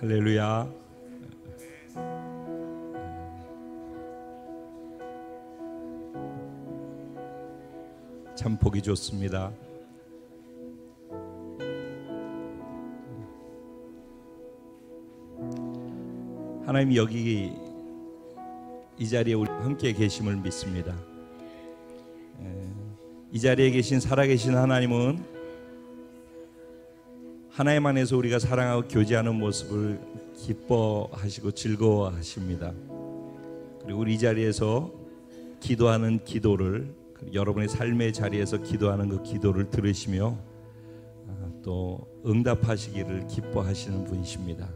할렐루야. 참 보기 좋습니다. 하나님 여기 이 자리에 우리 함께 계심을 믿습니다. 이 자리에 계신 살아계신 하나님은 하나님 안에서 우리가 사랑하고 교제하는 모습을 기뻐하시고 즐거워하십니다. 그리고 우리 이 자리에서 기도하는 기도를, 여러분의 삶의 자리에서 기도하는 그 기도를 들으시며 또 응답하시기를 기뻐하시는 분이십니다.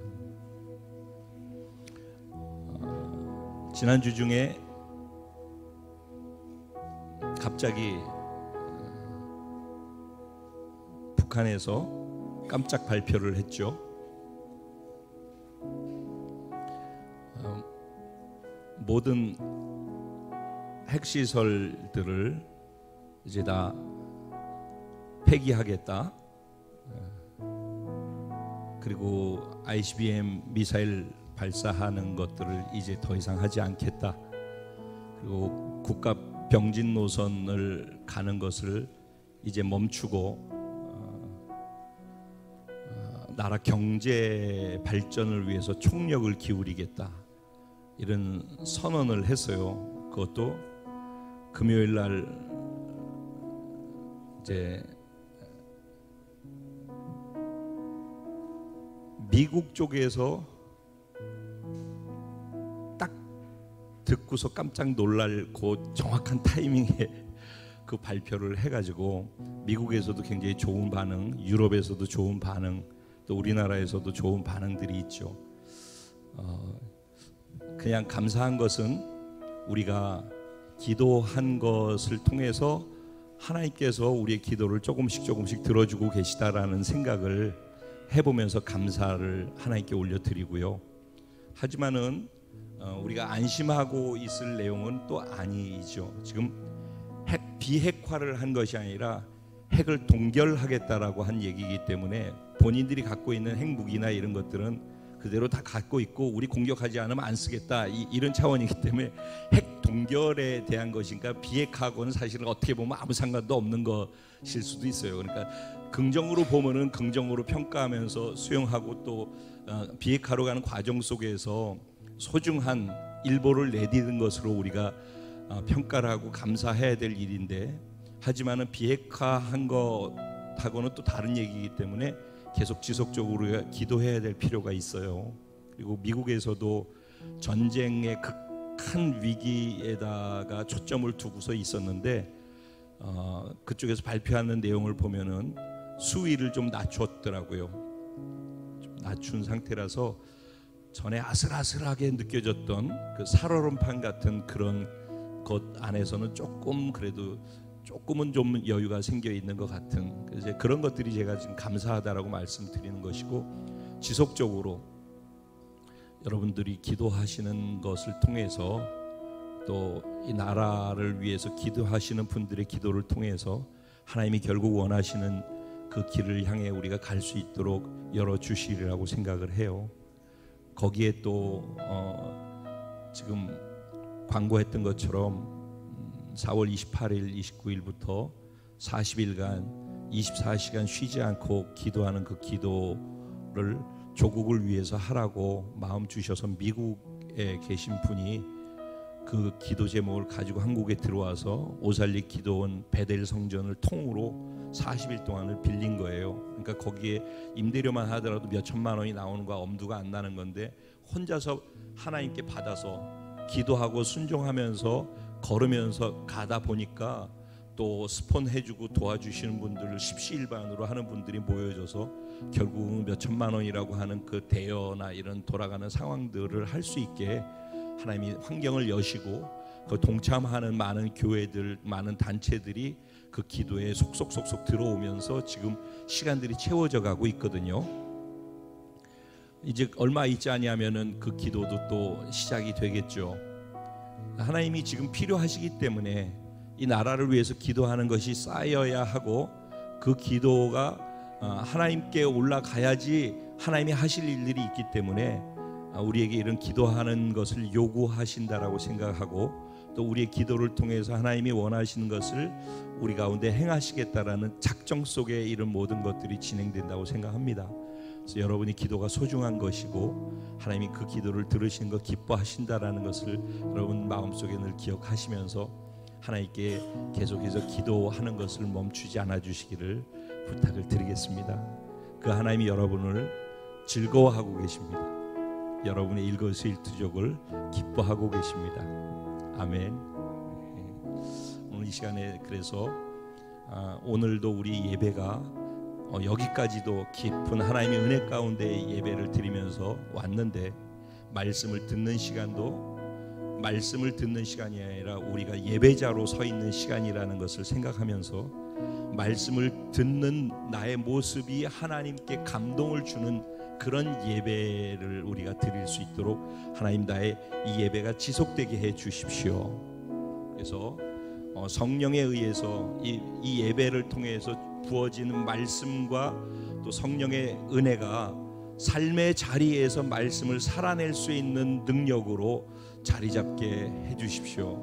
지난주 중에 갑자기 북한에서 깜짝 발표를 했죠. 모든 핵시설들을 이제 다 폐기하겠다. 그리고 ICBM 미사일 발사하는 것들을 이제 더 이상 하지 않겠다. 그리고 국가 병진 노선을 가는 것을 이제 멈추고 나라 경제 발전을 위해서 총력을 기울이겠다. 이런 선언을 했어요. 그것도 금요일 날 이제 미국 쪽에서 딱 듣고서 깜짝 놀랄 그 정확한 타이밍에 그 발표를 해가지고 미국에서도 굉장히 좋은 반응, 유럽에서도 좋은 반응, 또 우리나라에서도 좋은 반응들이 있죠. 그냥 감사한 것은 우리가 기도한 것을 통해서 하나님께서 우리의 기도를 조금씩 들어주고 계시다라는 생각을 해보면서 감사를 하나님께 올려드리고요. 하지만은 우리가 안심하고 있을 내용은 또 아니죠. 지금 비핵화를 한 것이 아니라 핵을 동결하겠다라고 한 얘기이기 때문에 본인들이 갖고 있는 핵무기나 이런 것들은 그대로 다 갖고 있고 우리 공격하지 않으면 안 쓰겠다 이런 차원이기 때문에 핵 동결에 대한 것인가 비핵화하고는 사실은 어떻게 보면 아무 상관도 없는 것일 수도 있어요. 그러니까 긍정으로 보면은 긍정으로 평가하면서 수용하고 또 비핵화로 가는 과정 속에서 소중한 일보를 내딛는 것으로 우리가 평가를 하고 감사해야 될 일인데, 하지만은 비핵화한 것하고는 또 다른 얘기이기 때문에 계속 지속적으로 우리가 기도해야 될 필요가 있어요. 그리고 미국에서도 전쟁의 극한 위기에다가 초점을 두고서 있었는데 그쪽에서 발표하는 내용을 보면은 수위를 좀 낮췄더라고요. 좀 낮춘 상태라서 전에 아슬아슬하게 느껴졌던 그 살얼음판 같은 그런 것 안에서는 조금 그래도 조금은 좀 여유가 생겨 있는 것 같은, 이제 그런 것들이 제가 지금 감사하다라고 말씀드리는 것이고, 지속적으로 여러분들이 기도하시는 것을 통해서 또 이 나라를 위해서 기도하시는 분들의 기도를 통해서 하나님이 결국 원하시는 그 길을 향해 우리가 갈 수 있도록 열어주시리라고 생각을 해요. 거기에 또 지금 광고했던 것처럼 4월 28일, 29일부터 40일간 24시간 쉬지 않고 기도하는 그 기도를 조국을 위해서 하라고 마음 주셔서 미국에 계신 분이 그 기도 제목을 가지고 한국에 들어와서 오살리 기도원 베델 성전을 통으로 40일 동안을 빌린 거예요. 그러니까 거기에 임대료만 하더라도 몇 천만 원이 나오는 거와 엄두가 안 나는 건데, 혼자서 하나님께 받아서 기도하고 순종하면서 걸으면서 가다 보니까 또 스폰 해주고 도와주시는 분들을 십시일반으로 하는 분들이 모여져서 결국은 몇 천만 원이라고 하는 그 대여나 이런 돌아가는 상황들을 할 수 있게 하나님이 환경을 여시고, 그 동참하는 많은 교회들, 많은 단체들이 그 기도에 속속속속 들어오면서 지금 시간들이 채워져 가고 있거든요. 이제 얼마 있지 아니하면은 그 기도도 또 시작이 되겠죠. 하나님이 지금 필요하시기 때문에 이 나라를 위해서 기도하는 것이 쌓여야 하고, 그 기도가 하나님께 올라가야지 하나님이 하실 일들이 있기 때문에 우리에게 이런 기도하는 것을 요구하신다라고 생각하고, 또 우리의 기도를 통해서 하나님이 원하시는 것을 우리 가운데 행하시겠다라는 작정 속에 이런 모든 것들이 진행된다고 생각합니다. 그래서 여러분이 기도가 소중한 것이고 하나님이 그 기도를 들으시는 것 기뻐하신다라는 것을 여러분 마음속에 늘 기억하시면서 하나님께 계속해서 기도하는 것을 멈추지 않아 주시기를 부탁을 드리겠습니다. 그 하나님이 여러분을 즐거워하고 계십니다. 여러분의 일거수일투족을 기뻐하고 계십니다. 아멘. 오늘 이 시간에 그래서 오늘도 우리 예배가 여기까지도 깊은 하나님의 은혜 가운데 예배를 드리면서 왔는데, 말씀을 듣는 시간도 말씀을 듣는 시간이 아니라 우리가 예배자로 서 있는 시간이라는 것을 생각하면서, 말씀을 듣는 나의 모습이 하나님께 감동을 주는 그런 예배를 우리가 드릴 수 있도록 하나님, 나의 이 예배가 지속되게 해 주십시오. 그래서 성령에 의해서 이 예배를 통해서 부어지는 말씀과 또 성령의 은혜가 삶의 자리에서 말씀을 살아낼 수 있는 능력으로 자리 잡게 해 주십시오.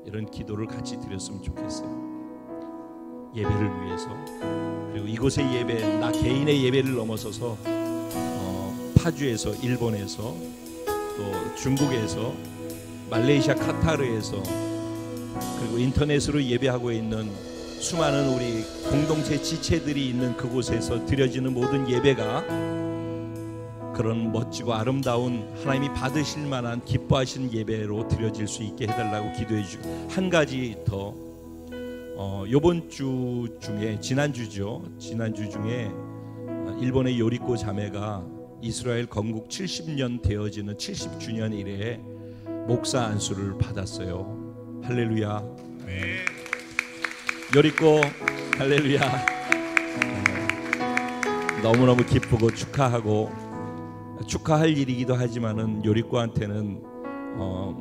이런 기도를 같이 드렸으면 좋겠어요. 예배를 위해서, 그리고 이곳의 예배, 나 개인의 예배를 넘어서서 파주에서, 일본에서, 또 중국에서, 말레이시아 카타르에서, 그리고 인터넷으로 예배하고 있는 수많은 우리 공동체 지체들이 있는 그곳에서 드려지는 모든 예배가 그런 멋지고 아름다운 하나님이 받으실 만한 기뻐하시는 예배로 드려질 수 있게 해달라고 기도해 주시고, 한 가지 더, 이번 주 중에 지난주 중에 일본의 요리코 자매가 이스라엘 건국 70년 되어지는 70주년 이래에 목사 안수를 받았어요. 할렐루야. 네. 요리코 할렐루야. 너무너무 기쁘고 축하할 일이기도 하지만은 요리코한테는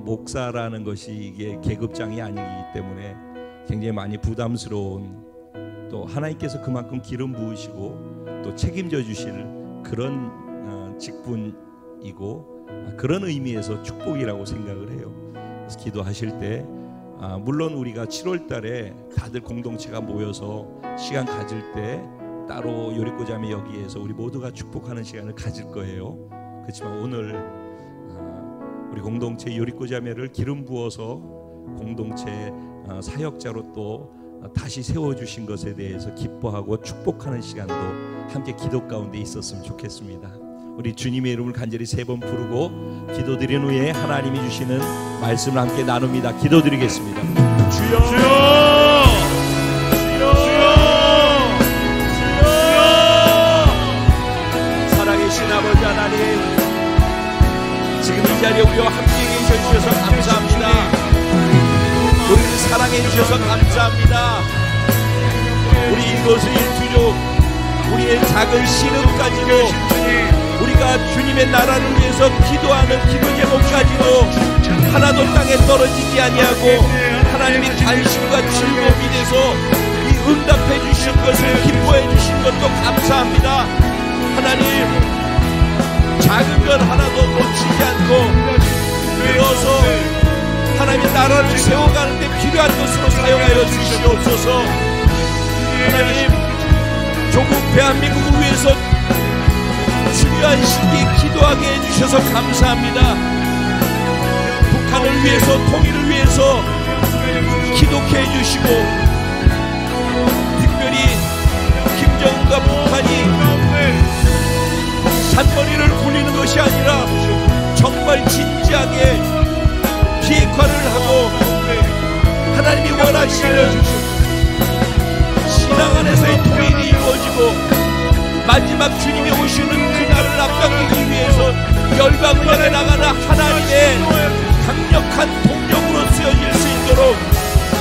목사라는 것이 이게 계급장이 아니기 때문에 굉장히 많이 부담스러운, 또 하나님께서 그만큼 기름 부으시고 또 책임져 주실 그런 직분이고, 그런 의미에서 축복이라고 생각을 해요. 그래서 기도하실 때 물론 우리가 7월 달에 다들 공동체가 모여서 시간 가질 때 따로 요리코 자매 여기에서 우리 모두가 축복하는 시간을 가질 거예요. 그렇지만 오늘 우리 공동체 요리코 자매를 기름 부어서 공동체 사역자로 또 다시 세워주신 것에 대해서 기뻐하고 축복하는 시간도 함께 기도 가운데 있었으면 좋겠습니다. 우리 주님의 이름을 간절히 3번 부르고 기도드린 후에 하나님이 주시는 말씀을 함께 나눕니다. 기도드리겠습니다. 주여, 주여, 주여, 주여, 살아계신 아버지 하나님, 지금 이 자리에 우리와 함께 계셔주셔서 감사합니다. 우리를 사랑해 주셔서 감사합니다. 우리 이것을 일투족, 우리의 작은 신음까지도, 우리가 주님의 나라를 위해서 기도하는 기도 제목까지도 하나도 땅에 떨어지지 아니하고 하나님이 관심과 즐거움이 돼서 이 응답해 주신 것을 기뻐해 주신 것도 감사합니다. 하나님, 작은 것 하나도 놓치지 않고 들어서 하나님의 나라를 세워가는 데 필요한 것으로 사용하여 주시옵소서. 하나님, 조국 대한민국을 위해서 중요한 시기에 기도하게 해주셔서 감사합니다. 북한을 위해서, 통일을 위해서 기도케 해주시고, 특별히 김정은과 북한이 산머리를 굴리는 것이 아니라 정말 진지하게 비핵화를 하고 하나님이 원하시는 신앙 안에서의 통일이 이루어지고 마지막 주님이 오시는 그날을 앞당기기 위해서 열방만에 나가는 하나님의 강력한 동력으로 쓰여질 수 있도록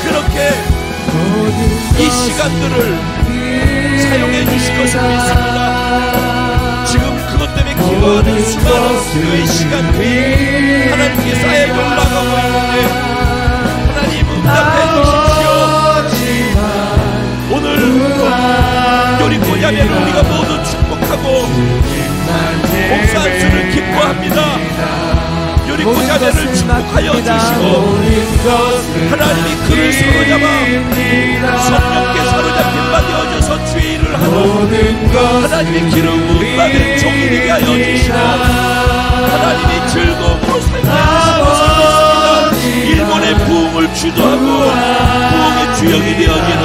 그렇게 이 시간들을 사용해 주실 것을 믿습니다. 지금 그것 때문에 기도하는 수많은 기도의 시간들이 하나님께 쌓여 올라가고 있는데 하나님 응답해 주십시오. 오늘 요리코 자매를 우리가 모두 축복하고 자녀를 축복하여 주시고 하나님이 그를 사로잡아 성령께 사로잡힌 바 되어져서 주의 일을 하는 하나님이 기름 부음 받은 종이 되게 하여 주시고 하나님이 즐거움으로 살게 하시고 일본의 부흥을 주도하고 부흥의 주역이 되어지는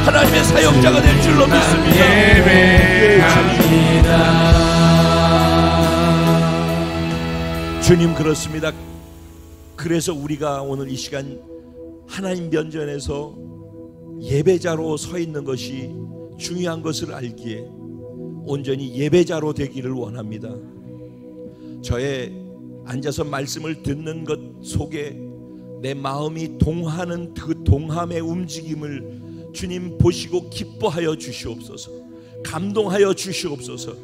하나님의 사역자가 될 줄로 믿습니다. 주님, 그렇습니다. 그래서 우리가 오늘 이 시간 하나님 면전에서 예배자로 서 있는 것이 중요한 것을 알기에 온전히 예배자로 되기를 원합니다. 저의 앉아서 말씀을 듣는 것 속에 내 마음이 동하는 그 동함의 움직임을 주님 보시고 기뻐하여 주시옵소서. 감동하여 주시옵소서.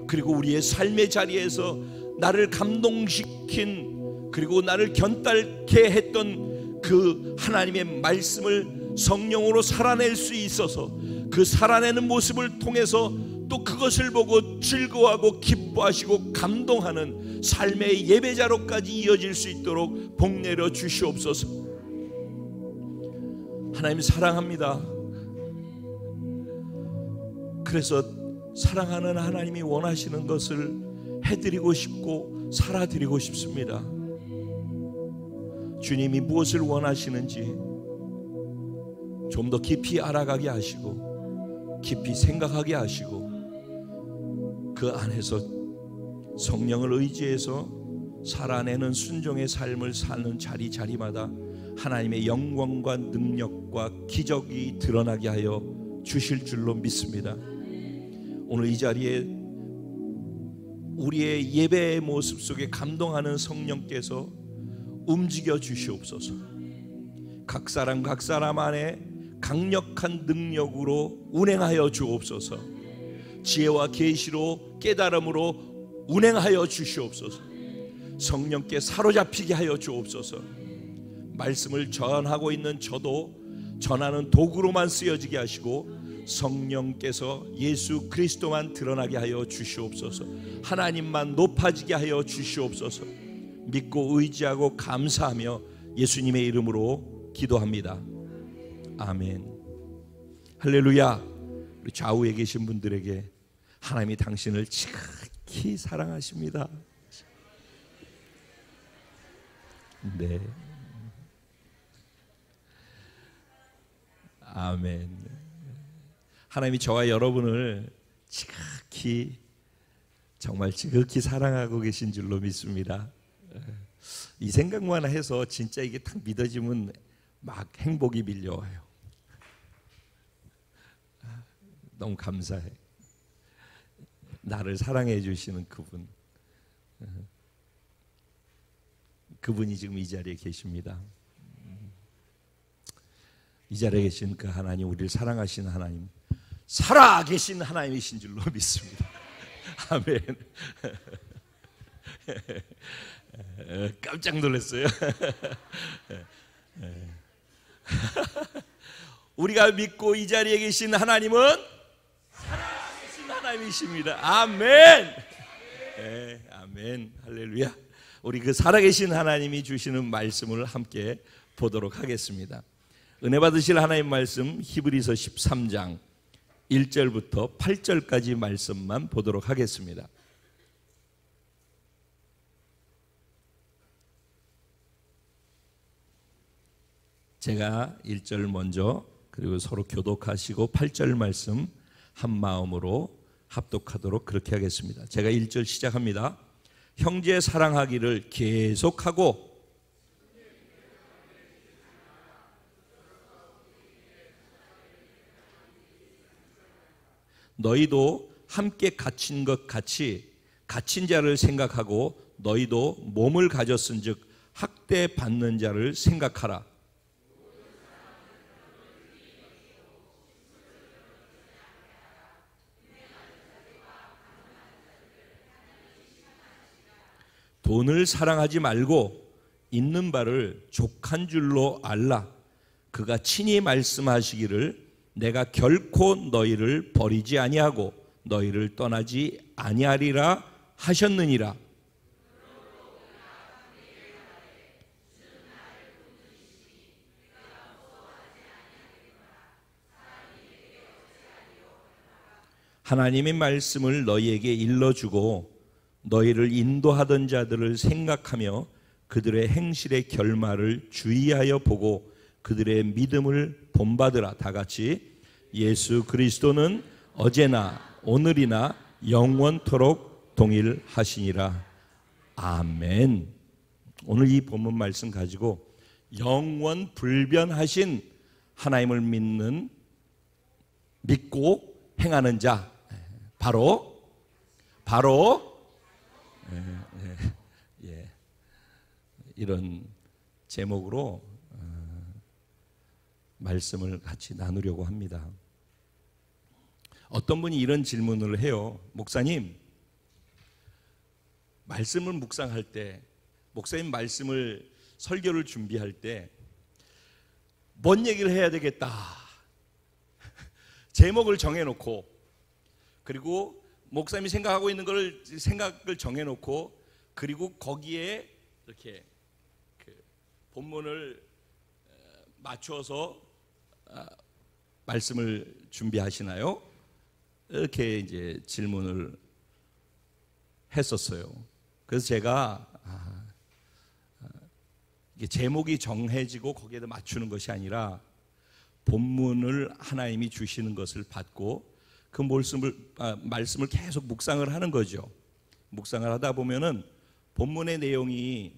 그리고 우리의 삶의 자리에서 나를 감동시킨 그리고 나를 견딸게 했던 그 하나님의 말씀을 성령으로 살아낼 수 있어서 그 살아내는 모습을 통해서 또 그것을 보고 즐거워하고 기뻐하시고 감동하는 삶의 예배자로까지 이어질 수 있도록 복내려 주시옵소서. 하나님 사랑합니다. 그래서 사랑하는 하나님이 원하시는 것을 해드리고 싶고 살아드리고 싶습니다. 주님이 무엇을 원하시는지 좀 더 깊이 알아가게 하시고 깊이 생각하게 하시고 그 안에서 성령을 의지해서 살아내는 순종의 삶을 사는 자리자리마다 하나님의 영광과 능력과 기적이 드러나게 하여 주실 줄로 믿습니다. 오늘 이 자리에 우리의 예배의 모습 속에 감동하는 성령께서 움직여 주시옵소서. 각 사람 안에 강력한 능력으로 운행하여 주옵소서. 지혜와 계시로 깨달음으로 운행하여 주시옵소서. 성령께 사로잡히게 하여 주옵소서. 말씀을 전하고 있는 저도 전하는 도구로만 쓰여지게 하시고 성령께서 예수 그리스도만 드러나게 하여 주시옵소서. 하나님만 높아지게 하여 주시옵소서. 믿고 의지하고 감사하며 예수님의 이름으로 기도합니다. 아멘. 할렐루야. 우리 좌우에 계신 분들에게 하나님이 당신을 지극히 사랑하십니다. 네. 아멘. 하나님이 저와 여러분을 지극히 정말 지극히 사랑하고 계신 줄로 믿습니다. 이 생각만 해서 진짜 이게 딱 믿어지면 막 행복이 밀려와요. 너무 감사해. 나를 사랑해 주시는 그분이 지금 이 자리에 계십니다. 이 자리에 계신 그 하나님, 우리를 사랑하시는 하나님, 살아계신 하나님이신 줄로 믿습니다. 아멘. 깜짝 놀랐어요. 우리가 믿고 이 자리에 계신 하나님은 살아계신 하나님이십니다. 아멘. 네, 아멘. 할렐루야. 우리 그 살아계신 하나님이 주시는 말씀을 함께 보도록 하겠습니다. 은혜 받으실 하나님 말씀 히브리서 13장 1절부터 8절까지 말씀만 보도록 하겠습니다. 제가 1절 먼저 그리고 서로 교독하시고 8절 말씀 한 마음으로 합독하도록 그렇게 하겠습니다. 제가 1절 시작합니다. 형제 사랑하기를 계속하고 너희도 함께 갇힌 것 같이 갇힌 자를 생각하고 너희도 몸을 가졌은즉 학대받는 자를 생각하라. 돈을 사랑하지 말고 있는 바를 족한 줄로 알라. 그가 친히 말씀하시기를 내가 결코 너희를 버리지 아니하고 너희를 떠나지 아니하리라 하셨느니라. 하나님의 말씀을 너희에게 일러주고 너희를 인도하던 자들을 생각하며 그들의 행실의 결말을 주의하여 보고 그들의 믿음을 본받으라. 다 같이 예수 그리스도는 어제나 오늘이나 영원토록 동일하시니라. 아멘. 오늘 이 본문 말씀 가지고 영원 불변하신 하나님을 믿고 행하는 자, 바로 이런 제목으로 말씀을 같이 나누려고 합니다. 어떤 분이 이런 질문을 해요. 목사님, 말씀을 묵상할 때, 목사님 말씀을 설교를 준비할 때 뭔 얘기를 해야 되겠다. 제목을 정해놓고, 그리고 목사님이 생각하고 있는 생각을 정해놓고, 그리고 거기에 이렇게 본문을 맞춰서 말씀을 준비하시나요? 이렇게 이제 질문을 했었어요. 그래서 제가 이게 제목이 정해지고 거기에다 맞추는 것이 아니라 본문을 하나님이 주시는 것을 받고 그 말씀을 계속 묵상을 하는 거죠. 묵상을 하다 보면은 본문의 내용이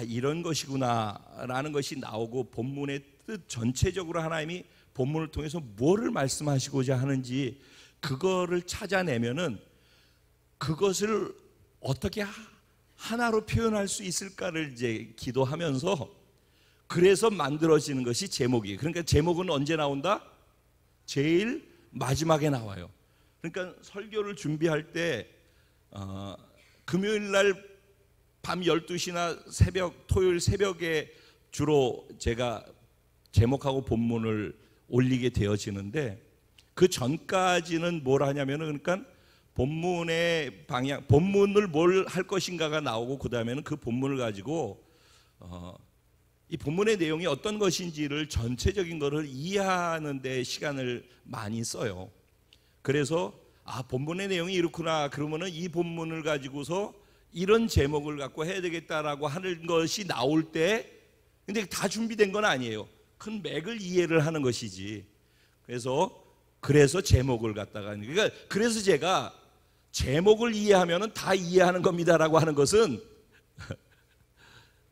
이런 것이구나라는 것이 나오고, 본문의 뜻 전체적으로 하나님이 본문을 통해서 뭐를 말씀하시고자 하는지 그거를 찾아내면은 그것을 어떻게 하나로 표현할 수 있을까를 이제 기도하면서, 그래서 만들어지는 것이 제목이에요. 그러니까 제목은 언제 나온다? 제일 마지막에 나와요. 그러니까 설교를 준비할 때 금요일 날 밤 12시나 토요일 새벽에 주로 제가 제목하고 본문을 올리게 되어지는데, 그 전까지는 뭘 하냐면은, 그러니까 본문의 방향, 본문을 뭘 할 것인가가 나오고, 그 다음에는 그 본문을 가지고 이 본문의 내용이 어떤 것인지를 전체적인 것을 이해하는 데 시간을 많이 써요. 그래서 본문의 내용이 이렇구나, 그러면은 이 본문을 가지고서 이런 제목을 갖고 해야 되겠다라고 하는 것이 나올 때, 근데 다 준비된 건 아니에요. 큰 맥을 이해를 하는 것이지. 그래서 제목을 갖다가, 그러니까 그래서 제가 제목을 이해하면은 다 이해하는 겁니다라고 하는 것은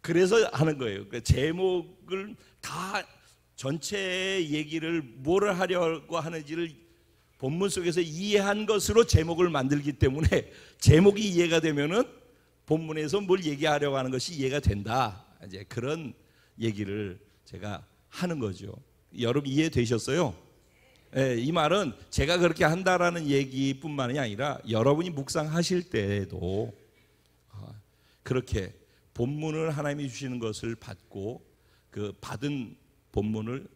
그래서 하는 거예요. 그러니까 제목을 다 전체 얘기를 뭐를 하려고 하는지를 본문 속에서 이해한 것으로 제목을 만들기 때문에, 제목이 이해가 되면은 본문에서 뭘 얘기하려고 하는 것이 이해가 된다. 이제 그런 얘기를 제가 하는 거죠. 여러분 이해되셨어요? 네, 이 말은 제가 그렇게 한다라는 얘기뿐만이 아니라 여러분이 묵상하실 때에도 그렇게 본문을 하나님이 주시는 것을 받고, 그 받은 본문을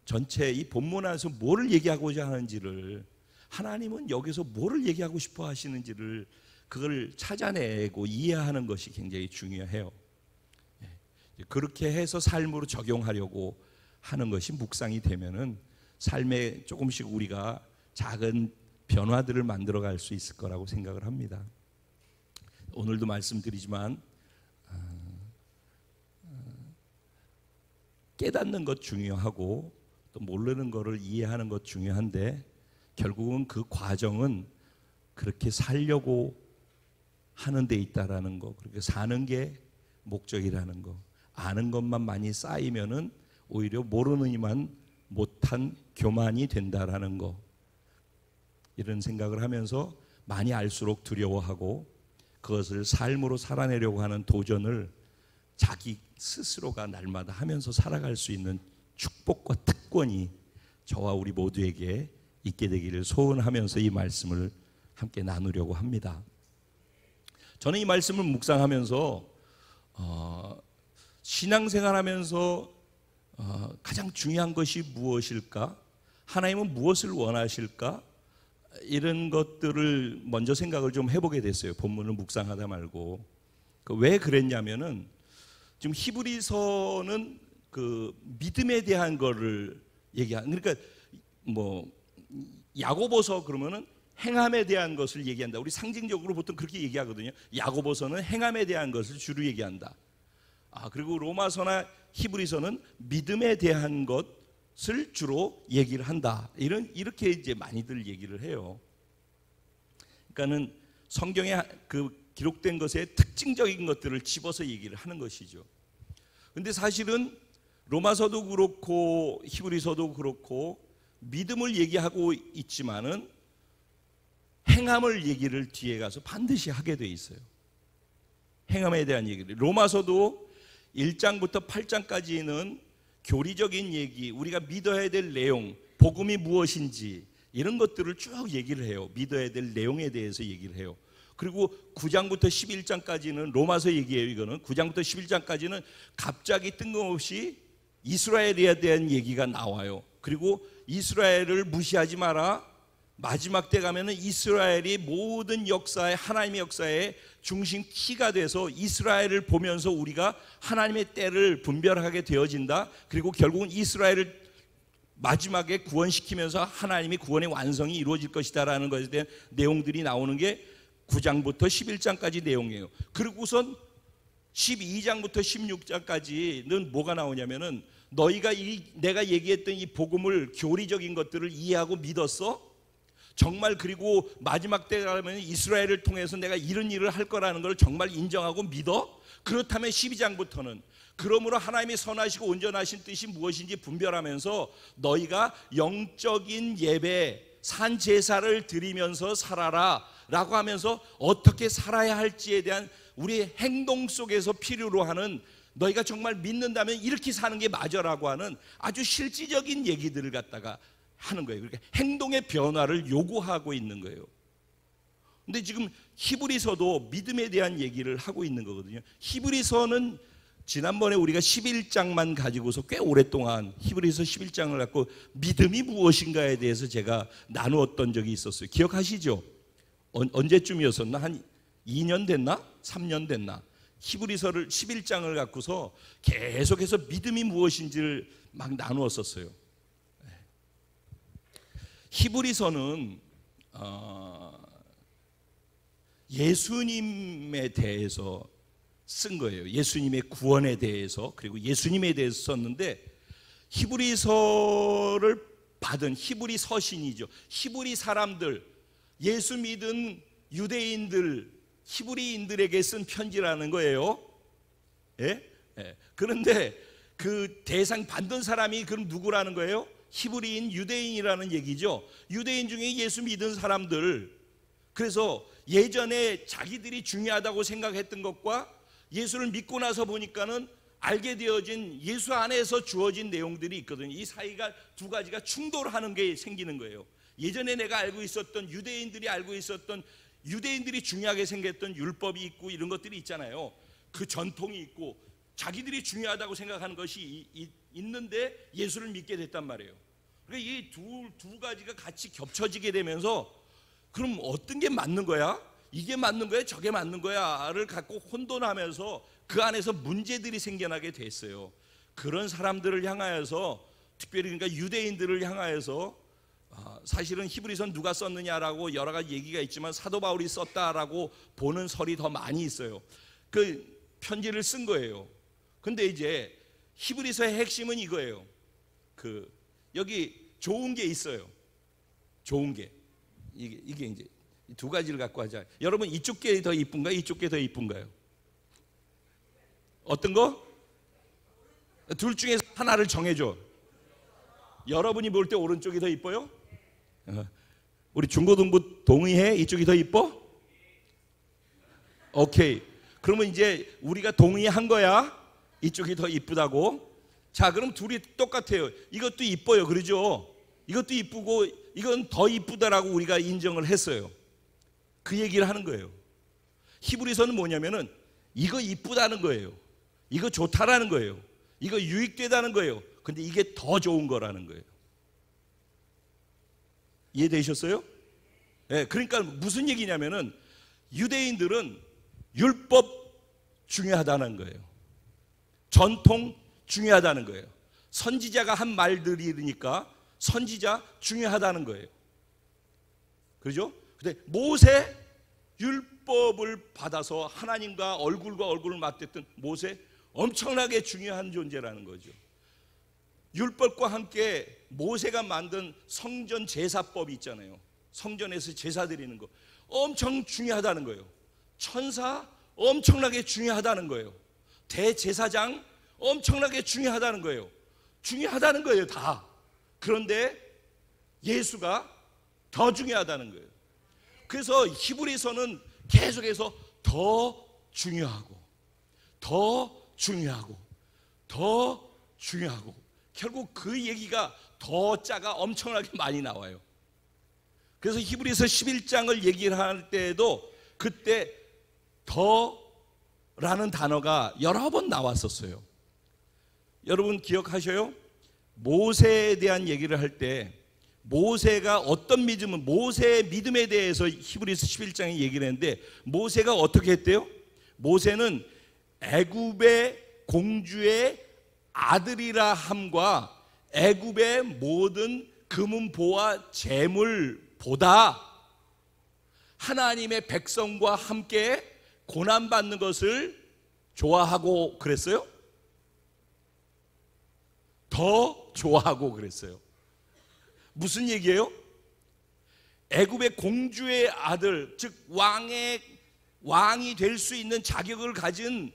전체 이 본문 안에서 뭐를 얘기하고자 하는지를, 하나님은 여기서 뭐를 얘기하고 싶어 하시는지를 그걸 찾아내고 이해하는 것이 굉장히 중요해요. 그렇게 해서 삶으로 적용하려고 하는 것이 묵상이 되면은 삶에 조금씩 우리가 작은 변화들을 만들어갈 수 있을 거라고 생각을 합니다. 오늘도 말씀드리지만 깨닫는 것 중요하고 또 모르는 것을 이해하는 것 중요한데, 결국은 그 과정은 그렇게 살려고 하는 데 있다라는 거, 그렇게 사는 게 목적이라는 거, 아는 것만 많이 쌓이면은 오히려 모르는 이만 못한 교만이 된다라는 거, 이런 생각을 하면서 많이 알수록 두려워하고 그것을 삶으로 살아내려고 하는 도전을 자기 스스로가 날마다 하면서 살아갈 수 있는 축복과 특권이 저와 우리 모두에게 있게 되기를 소원하면서 이 말씀을 함께 나누려고 합니다. 저는 이 말씀을 묵상하면서 신앙생활하면서 가장 중요한 것이 무엇일까? 하나님은 무엇을 원하실까? 이런 것들을 먼저 생각을 좀 해보게 됐어요. 본문을 묵상하다 말고. 왜 그랬냐면은, 지금 히브리서는 그 믿음에 대한 거를 얘기하는, 그러니까 뭐 야고보서 그러면은 행함에 대한 것을 얘기한다. 우리 상징적으로 보통 그렇게 얘기하거든요. 야고보서는 행함에 대한 것을 주로 얘기한다. 그리고 로마서나 히브리서는 믿음에 대한 것을 주로 얘기를 한다. 이렇게 이제 많이들 얘기를 해요. 그러니까는 성경에 그 기록된 것의 특징적인 것들을 집어서 얘기를 하는 것이죠. 근데 사실은 로마서도 그렇고 히브리서도 그렇고 믿음을 얘기하고 있지만은 행함을 얘기를 뒤에 가서 반드시 하게 돼 있어요. 행함에 대한 얘기를. 로마서도 1장부터 8장까지는 교리적인 얘기, 우리가 믿어야 될 내용, 복음이 무엇인지 이런 것들을 쭉 얘기를 해요. 믿어야 될 내용에 대해서 얘기를 해요. 그리고 9장부터 11장까지는 로마서 얘기예요. 이거는 9장부터 11장까지는 갑자기 뜬금없이 이스라엘에 대한 얘기가 나와요. 그리고 이스라엘을 무시하지 마라. 마지막 때 가면은 이스라엘이 모든 역사의, 하나님의 역사의 중심 키가 돼서 이스라엘을 보면서 우리가 하나님의 때를 분별하게 되어진다. 그리고 결국은 이스라엘을 마지막에 구원시키면서 하나님이 구원의 완성이 이루어질 것이다 라는 것에 대한 내용들이 나오는 게 9장부터 11장까지 내용이에요. 그리고선 12장부터 16장까지는 뭐가 나오냐면은 너희가 내가 얘기했던 이 복음을, 교리적인 것들을 이해하고 믿었어? 정말 그리고 마지막 때 가면 이스라엘을 통해서 내가 이런 일을 할 거라는 걸 정말 인정하고 믿어? 그렇다면 12장부터는 그러므로 하나님이 선하시고 온전하신 뜻이 무엇인지 분별하면서 너희가 영적인 예배, 산 제사를 드리면서 살아라 라고 하면서 어떻게 살아야 할지에 대한 우리의 행동 속에서 필요로 하는, 너희가 정말 믿는다면 이렇게 사는 게 맞아라고 하는 아주 실질적인 얘기들을 갖다가 하는 거예요. 그러니까 행동의 변화를 요구하고 있는 거예요. 근데 지금 히브리서도 믿음에 대한 얘기를 하고 있는 거거든요. 히브리서는 지난번에 우리가 11장만 가지고서 꽤 오랫동안 히브리서 11장을 갖고 믿음이 무엇인가에 대해서 제가 나누었던 적이 있었어요. 기억하시죠? 언제쯤이었었나? 한 2년 됐나? 3년 됐나? 히브리서를 11장을 갖고서 계속해서 믿음이 무엇인지를 막 나누었었어요. 히브리서는 예수님에 대해서 쓴 거예요. 예수님의 구원에 대해서, 그리고 예수님에 대해서 썼는데, 히브리서를 받은 히브리 서신이죠. 히브리 사람들, 예수 믿은 유대인들, 히브리인들에게 쓴 편지라는 거예요. 예? 예. 그런데 그 대상 받는 사람이 그럼 누구라는 거예요? 히브리인, 유대인이라는 얘기죠. 유대인 중에 예수 믿은 사람들, 그래서 예전에 자기들이 중요하다고 생각했던 것과 예수를 믿고 나서 보니까는 알게 되어진 예수 안에서 주어진 내용들이 있거든요. 이 사이가 두 가지가 충돌하는 게 생기는 거예요. 예전에 내가 알고 있었던, 유대인들이 알고 있었던, 유대인들이 중요하게 생겼던 율법이 있고 이런 것들이 있잖아요. 그 전통이 있고 자기들이 중요하다고 생각하는 것이 있는데 예수를 믿게 됐단 말이에요. 그러니까 이 두 가지가 같이 겹쳐지게 되면서 그럼 어떤 게 맞는 거야? 이게 맞는 거야? 저게 맞는 거야?를 갖고 혼돈하면서 그 안에서 문제들이 생겨나게 됐어요. 그런 사람들을 향하여서, 특별히 그러니까 유대인들을 향하여서, 사실은 히브리서는 누가 썼느냐라고 여러 가지 얘기가 있지만 사도 바울이 썼다라고 보는 설이 더 많이 있어요. 그 편지를 쓴 거예요. 근데 이제 히브리서의 핵심은 이거예요. 여기 좋은 게 있어요. 좋은 게 이게 이제 두 가지를 갖고 하자. 여러분, 이쪽 게 더 이쁜가요? 이쪽 게 더 이쁜가요? 어떤 거? 둘 중에서 하나를 정해줘. 여러분이 볼 때 오른쪽이 더 이뻐요? 우리 중고등부 동의해? 이쪽이 더 이뻐? 오케이. 그러면 이제 우리가 동의한 거야. 이쪽이 더 이쁘다고. 자, 그럼 둘이 똑같아요. 이것도 이뻐요. 그러죠? 이것도 이쁘고 이건 더 이쁘다라고 우리가 인정을 했어요. 그 얘기를 하는 거예요. 히브리서는 뭐냐면은 이거 이쁘다는 거예요. 이거 좋다라는 거예요. 이거 유익되다는 거예요. 근데 이게 더 좋은 거라는 거예요. 이해되셨어요? 네, 그러니까 무슨 얘기냐면은 유대인들은 율법 중요하다는 거예요. 전통 중요하다는 거예요. 선지자가 한 말들이니까 선지자 중요하다는 거예요. 그렇죠? 근데 모세 율법을 받아서 하나님과 얼굴과 얼굴을 맞댔던 모세, 엄청나게 중요한 존재라는 거죠. 율법과 함께 모세가 만든 성전 제사법이 있잖아요. 성전에서 제사 드리는 거 엄청 중요하다는 거예요. 천사 엄청나게 중요하다는 거예요. 대제사장 엄청나게 중요하다는 거예요. 중요하다는 거예요, 다. 그런데 예수가 더 중요하다는 거예요. 그래서 히브리서는 계속해서 더 중요하고 더 중요하고 더 중요하고, 결국 그 얘기가 더 자가 엄청나게 많이 나와요. 그래서 히브리서 11장을 얘기를 할 때에도 그때 더라는 단어가 여러 번 나왔었어요. 여러분 기억하셔요? 모세에 대한 얘기를 할 때 모세가 어떤 믿음은, 모세의 믿음에 대해서 히브리서 11장에 얘기를 했는데 모세가 어떻게 했대요? 모세는 애굽의 공주의 아들이라 함과 애굽의 모든 금은보와 재물보다 하나님의 백성과 함께 고난받는 것을 좋아하고 그랬어요? 더 좋아하고 그랬어요. 무슨 얘기예요? 애굽의 공주의 아들, 즉 왕이 될 수 있는 자격을 가진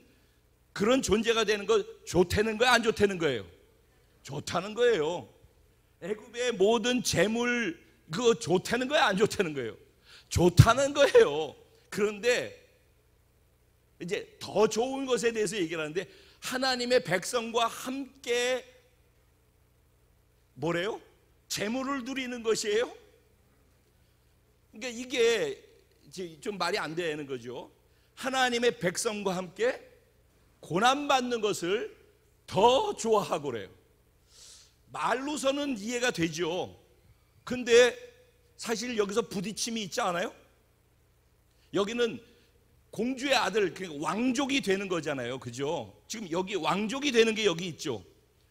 그런 존재가 되는 거 좋다는 거예요, 안 좋다는 거예요? 좋다는 거예요. 애굽의 모든 재물 그거 좋다는 거예요, 안 좋다는 거예요? 좋다는 거예요. 그런데 이제 더 좋은 것에 대해서 얘기를 하는데 하나님의 백성과 함께 뭐래요? 재물을 누리는 것이에요. 그러니까 이게 좀 말이 안 되는 거죠. 하나님의 백성과 함께 고난받는 것을 더 좋아하고 그래요. 말로서는 이해가 되죠. 근데 사실 여기서 부딪힘이 있지 않아요? 여기는 공주의 아들, 그러니까 왕족이 되는 거잖아요. 그죠? 지금 여기 왕족이 되는 게 여기 있죠.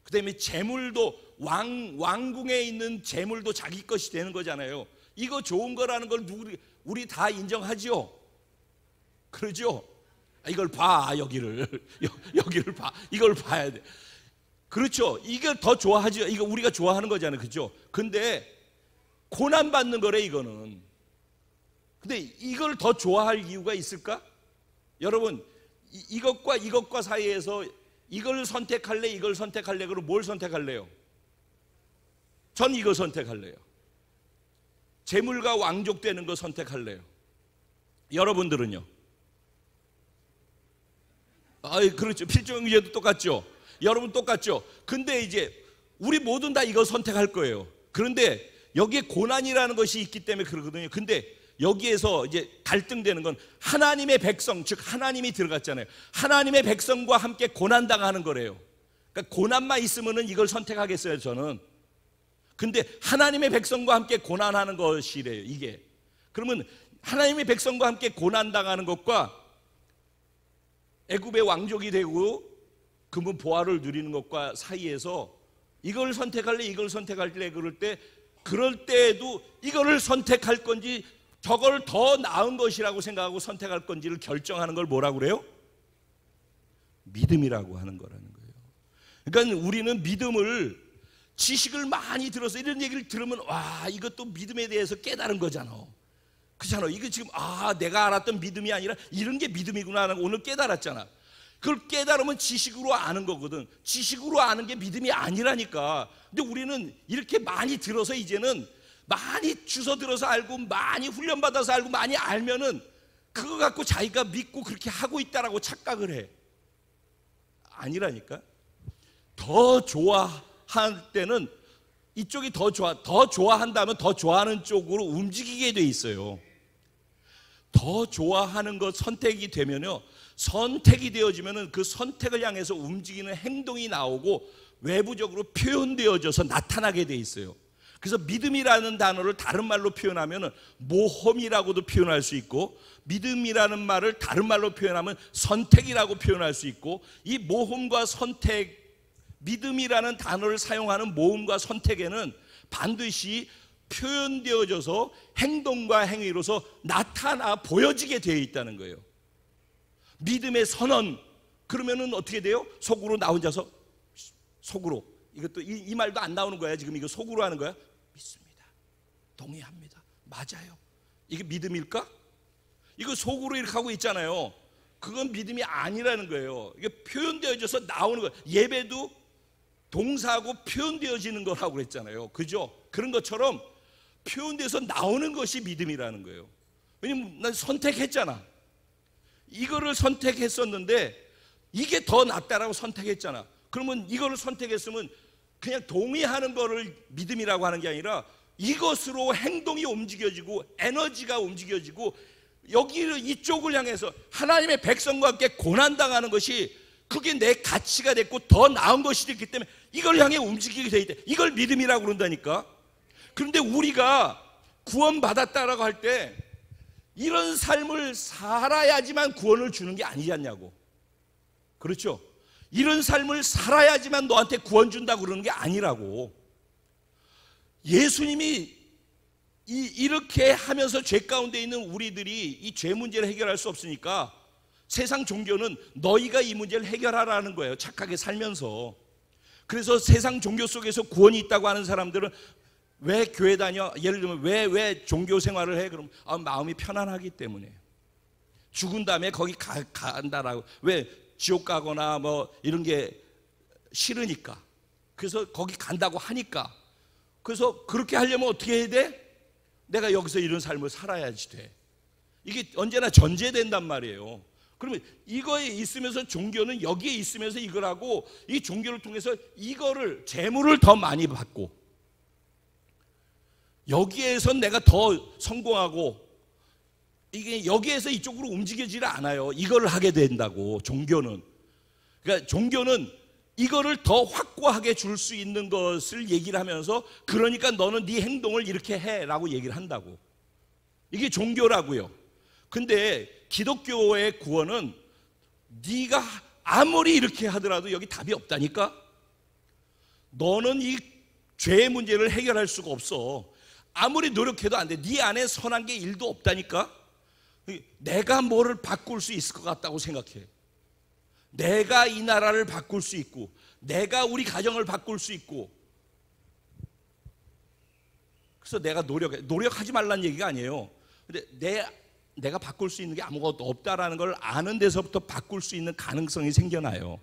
그 다음에 재물도 왕궁에 있는 재물도 자기 것이 되는 거잖아요. 이거 좋은 거라는 걸 우리 다 인정하죠? 그러죠? 이걸 봐, 여기를 봐, 이걸 봐야 돼. 그렇죠? 이걸 더 좋아하죠. 이거 우리가 좋아하는 거잖아요. 그죠? 근데 고난받는 거래, 이거는. 근데 이걸 더 좋아할 이유가 있을까? 여러분, 이것과 사이에서 이걸 선택할래, 이걸 선택할래, 그럼 뭘 선택할래요? 전 이거 선택할래요. 재물과 왕족 되는 거 선택할래요. 여러분들은요? 그렇죠. 필종유죄도 똑같죠. 여러분 똑같죠. 근데 이제 우리 모든 다 이거 선택할 거예요. 그런데 여기에 고난이라는 것이 있기 때문에 그러거든요. 근데 여기에서 이제 갈등되는 건 하나님의 백성, 즉 하나님이 들어갔잖아요. 하나님의 백성과 함께 고난당하는 거래요. 그러니까 고난만 있으면은 이걸 선택하겠어요, 저는. 근데 하나님의 백성과 함께 고난하는 것이래요, 이게. 그러면 하나님의 백성과 함께 고난당하는 것과 애굽의 왕족이 되고 금은 보화를 누리는 것과 사이에서 이걸 선택할래, 이걸 선택할래, 그럴 때에도 이거를 선택할 건지 저걸 더 나은 것이라고 생각하고 선택할 건지를 결정하는 걸 뭐라고 그래요? 믿음이라고 하는 거라는 거예요. 그러니까 우리는 믿음을, 지식을 많이 들어서 이런 얘기를 들으면 와, 이것도 믿음에 대해서 깨달은 거잖아. 그렇잖아. 이거 지금 내가 알았던 믿음이 아니라 이런 게 믿음이구나 하는 거 오늘 깨달았잖아. 그걸 깨달으면 지식으로 아는 거거든. 지식으로 아는 게 믿음이 아니라니까. 근데 우리는 이렇게 많이 들어서 이제는 많이 주워 들어서 알고 많이 훈련받아서 알고 많이 알면은 그거 갖고 자기가 믿고 그렇게 하고 있다라고 착각을 해. 아니라니까. 더 좋아할 때는 이쪽이 더 좋아한다면 더 좋아하는 쪽으로 움직이게 돼 있어요. 더 좋아하는 것 선택이 되면요, 선택이 되어지면은 그 선택을 향해서 움직이는 행동이 나오고 외부적으로 표현되어져서 나타나게 돼 있어요. 그래서 믿음이라는 단어를 다른 말로 표현하면은 모험이라고도 표현할 수 있고, 믿음이라는 말을 다른 말로 표현하면 선택이라고 표현할 수 있고, 이 모험과 선택, 믿음이라는 단어를 사용하는 모험과 선택에는 반드시 표현되어져서 행동과 행위로서 나타나 보여지게 되어 있다는 거예요. 믿음의 선언, 그러면은 어떻게 돼요? 속으로 나 혼자서 속으로, 이것도 이 말도 안 나오는 거야. 지금 이거 속으로 하는 거야. 믿습니다, 동의합니다, 맞아요. 이게 믿음일까? 이거 속으로 이렇게 하고 있잖아요. 그건 믿음이 아니라는 거예요. 이게 표현되어져서 나오는 거예요. 예배도 동사하고 표현되어지는 거라고 그랬잖아요. 그죠? 그런 것처럼 표현돼서 나오는 것이 믿음이라는 거예요. 왜냐면 난 선택했잖아. 이거를 선택했었는데 이게 더 낫다라고 선택했잖아. 그러면 이거를 선택했으면 그냥 동의하는 거를 믿음이라고 하는 게 아니라 이것으로 행동이 움직여지고 에너지가 움직여지고 여기를 이쪽을 향해서 하나님의 백성과 함께 고난당하는 것이 그게 내 가치가 됐고 더 나은 것이 됐기 때문에 이걸 향해 움직이게 돼 있대. 이걸 믿음이라고 그런다니까. 그런데 우리가 구원받았다라고 할 때 이런 삶을 살아야지만 구원을 주는 게 아니지 않냐고. 그렇죠? 이런 삶을 살아야지만 너한테 구원 준다고 그러는 게 아니라고. 예수님이 이렇게 하면서 죄 가운데 있는 우리들이 이 죄 문제를 해결할 수 없으니까 세상 종교는 너희가 이 문제를 해결하라는 거예요. 착하게 살면서. 그래서 세상 종교 속에서 구원이 있다고 하는 사람들은 왜 교회 다녀? 예를 들면 왜 종교 생활을 해? 그럼 마음이 편안하기 때문에. 죽은 다음에 거기 간다라고. 왜? 지옥 가거나 뭐 이런 게 싫으니까. 그래서 거기 간다고 하니까. 그래서 그렇게 하려면 어떻게 해야 돼? 내가 여기서 이런 삶을 살아야지 돼. 이게 언제나 전제된단 말이에요. 그러면 이거에 있으면서 종교는 여기에 있으면서 이걸 하고 이 종교를 통해서 이거를 재물을 더 많이 받고 여기에서 내가 더 성공하고 이게 여기에서 이쪽으로 움직여지지 않아요. 이거를 하게 된다고. 종교는. 그러니까 종교는 이거를 더 확고하게 줄 수 있는 것을 얘기를 하면서 그러니까 너는 네 행동을 이렇게 해라고 얘기를 한다고. 이게 종교라고요. 근데 기독교의 구원은 네가 아무리 이렇게 하더라도 여기 답이 없다니까. 너는 이 죄의 문제를 해결할 수가 없어. 아무리 노력해도 안 돼. 네 안에 선한 게 1도 없다니까. 내가 뭐를 바꿀 수 있을 것 같다고 생각해. 내가 이 나라를 바꿀 수 있고 내가 우리 가정을 바꿀 수 있고. 그래서 내가 노력하지 말라는 얘기가 아니에요. 근데 내가 바꿀 수 있는 게 아무것도 없다라는 걸 아는 데서부터 바꿀 수 있는 가능성이 생겨나요.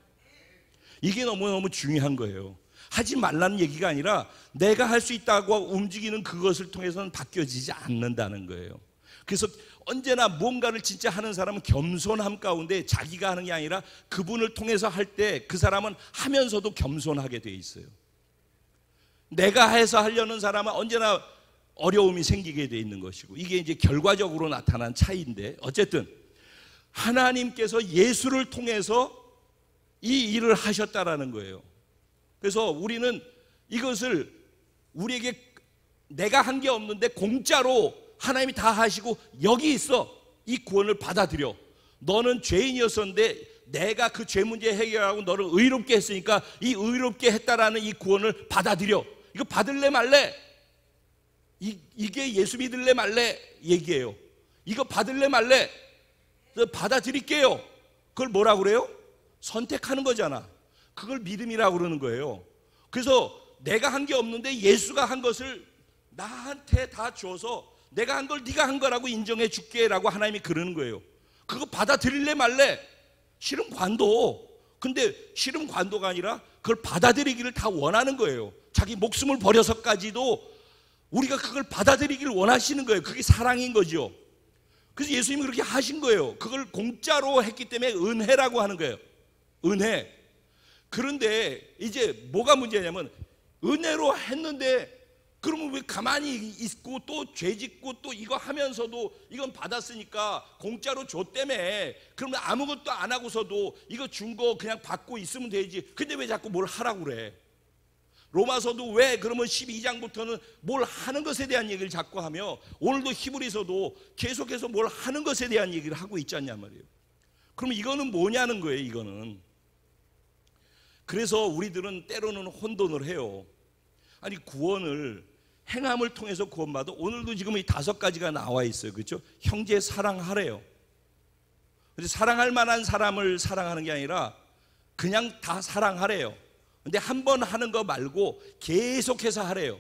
이게 너무너무 중요한 거예요. 하지 말라는 얘기가 아니라 내가 할 수 있다고 움직이는 그것을 통해서는 바뀌어지지 않는다는 거예요. 그래서 언제나 무언가를 진짜 하는 사람은 겸손함 가운데 자기가 하는 게 아니라 그분을 통해서 할 때 그 사람은 하면서도 겸손하게 돼 있어요. 내가 해서 하려는 사람은 언제나 어려움이 생기게 돼 있는 것이고 이게 이제 결과적으로 나타난 차이인데 어쨌든 하나님께서 예수를 통해서 이 일을 하셨다라는 거예요. 그래서 우리는 이것을 우리에게 내가 한 게 없는데 공짜로 하나님이 다 하시고 여기 있어. 이 구원을 받아들여. 너는 죄인이었었는데 내가 그 죄 문제 해결하고 너를 의롭게 했으니까 이 의롭게 했다라는 이 구원을 받아들여. 이거 받을래 말래? 이게 예수 믿을래 말래 얘기예요. 이거 받을래 말래? 받아들일게요. 그걸 뭐라고 그래요? 선택하는 거잖아. 그걸 믿음이라고 그러는 거예요. 그래서 내가 한 게 없는데 예수가 한 것을 나한테 다 줘서 내가 한 걸 네가 한 거라고 인정해 줄게 라고 하나님이 그러는 거예요. 그거 받아들일래 말래? 싫음 관도. 근데 싫음 관도가 아니라 그걸 받아들이기를 다 원하는 거예요. 자기 목숨을 버려서까지도 우리가 그걸 받아들이기를 원하시는 거예요. 그게 사랑인 거죠. 그래서 예수님이 그렇게 하신 거예요. 그걸 공짜로 했기 때문에 은혜라고 하는 거예요. 은혜. 그런데 이제 뭐가 문제냐면 은혜로 했는데 그러면 왜 가만히 있고 또 죄 짓고 또 이거 하면서도 이건 받았으니까 공짜로 줬다며. 그러면 아무것도 안 하고서도 이거 준 거 그냥 받고 있으면 되지. 근데 왜 자꾸 뭘 하라고 그래? 로마서도 왜 그러면 12장부터는 뭘 하는 것에 대한 얘기를 자꾸 하며 오늘도 히브리서도 계속해서 뭘 하는 것에 대한 얘기를 하고 있지 않냐 말이에요. 그럼 이거는 뭐냐는 거예요. 이거는. 그래서 우리들은 때로는 혼돈을 해요. 아니 구원을 행함을 통해서 구원받아. 오늘도 지금 이 5가지가 나와 있어요. 그렇죠? 형제 사랑하래요. 근데 사랑할 만한 사람을 사랑하는 게 아니라 그냥 다 사랑하래요. 근데 한 번 하는 거 말고 계속해서 하래요.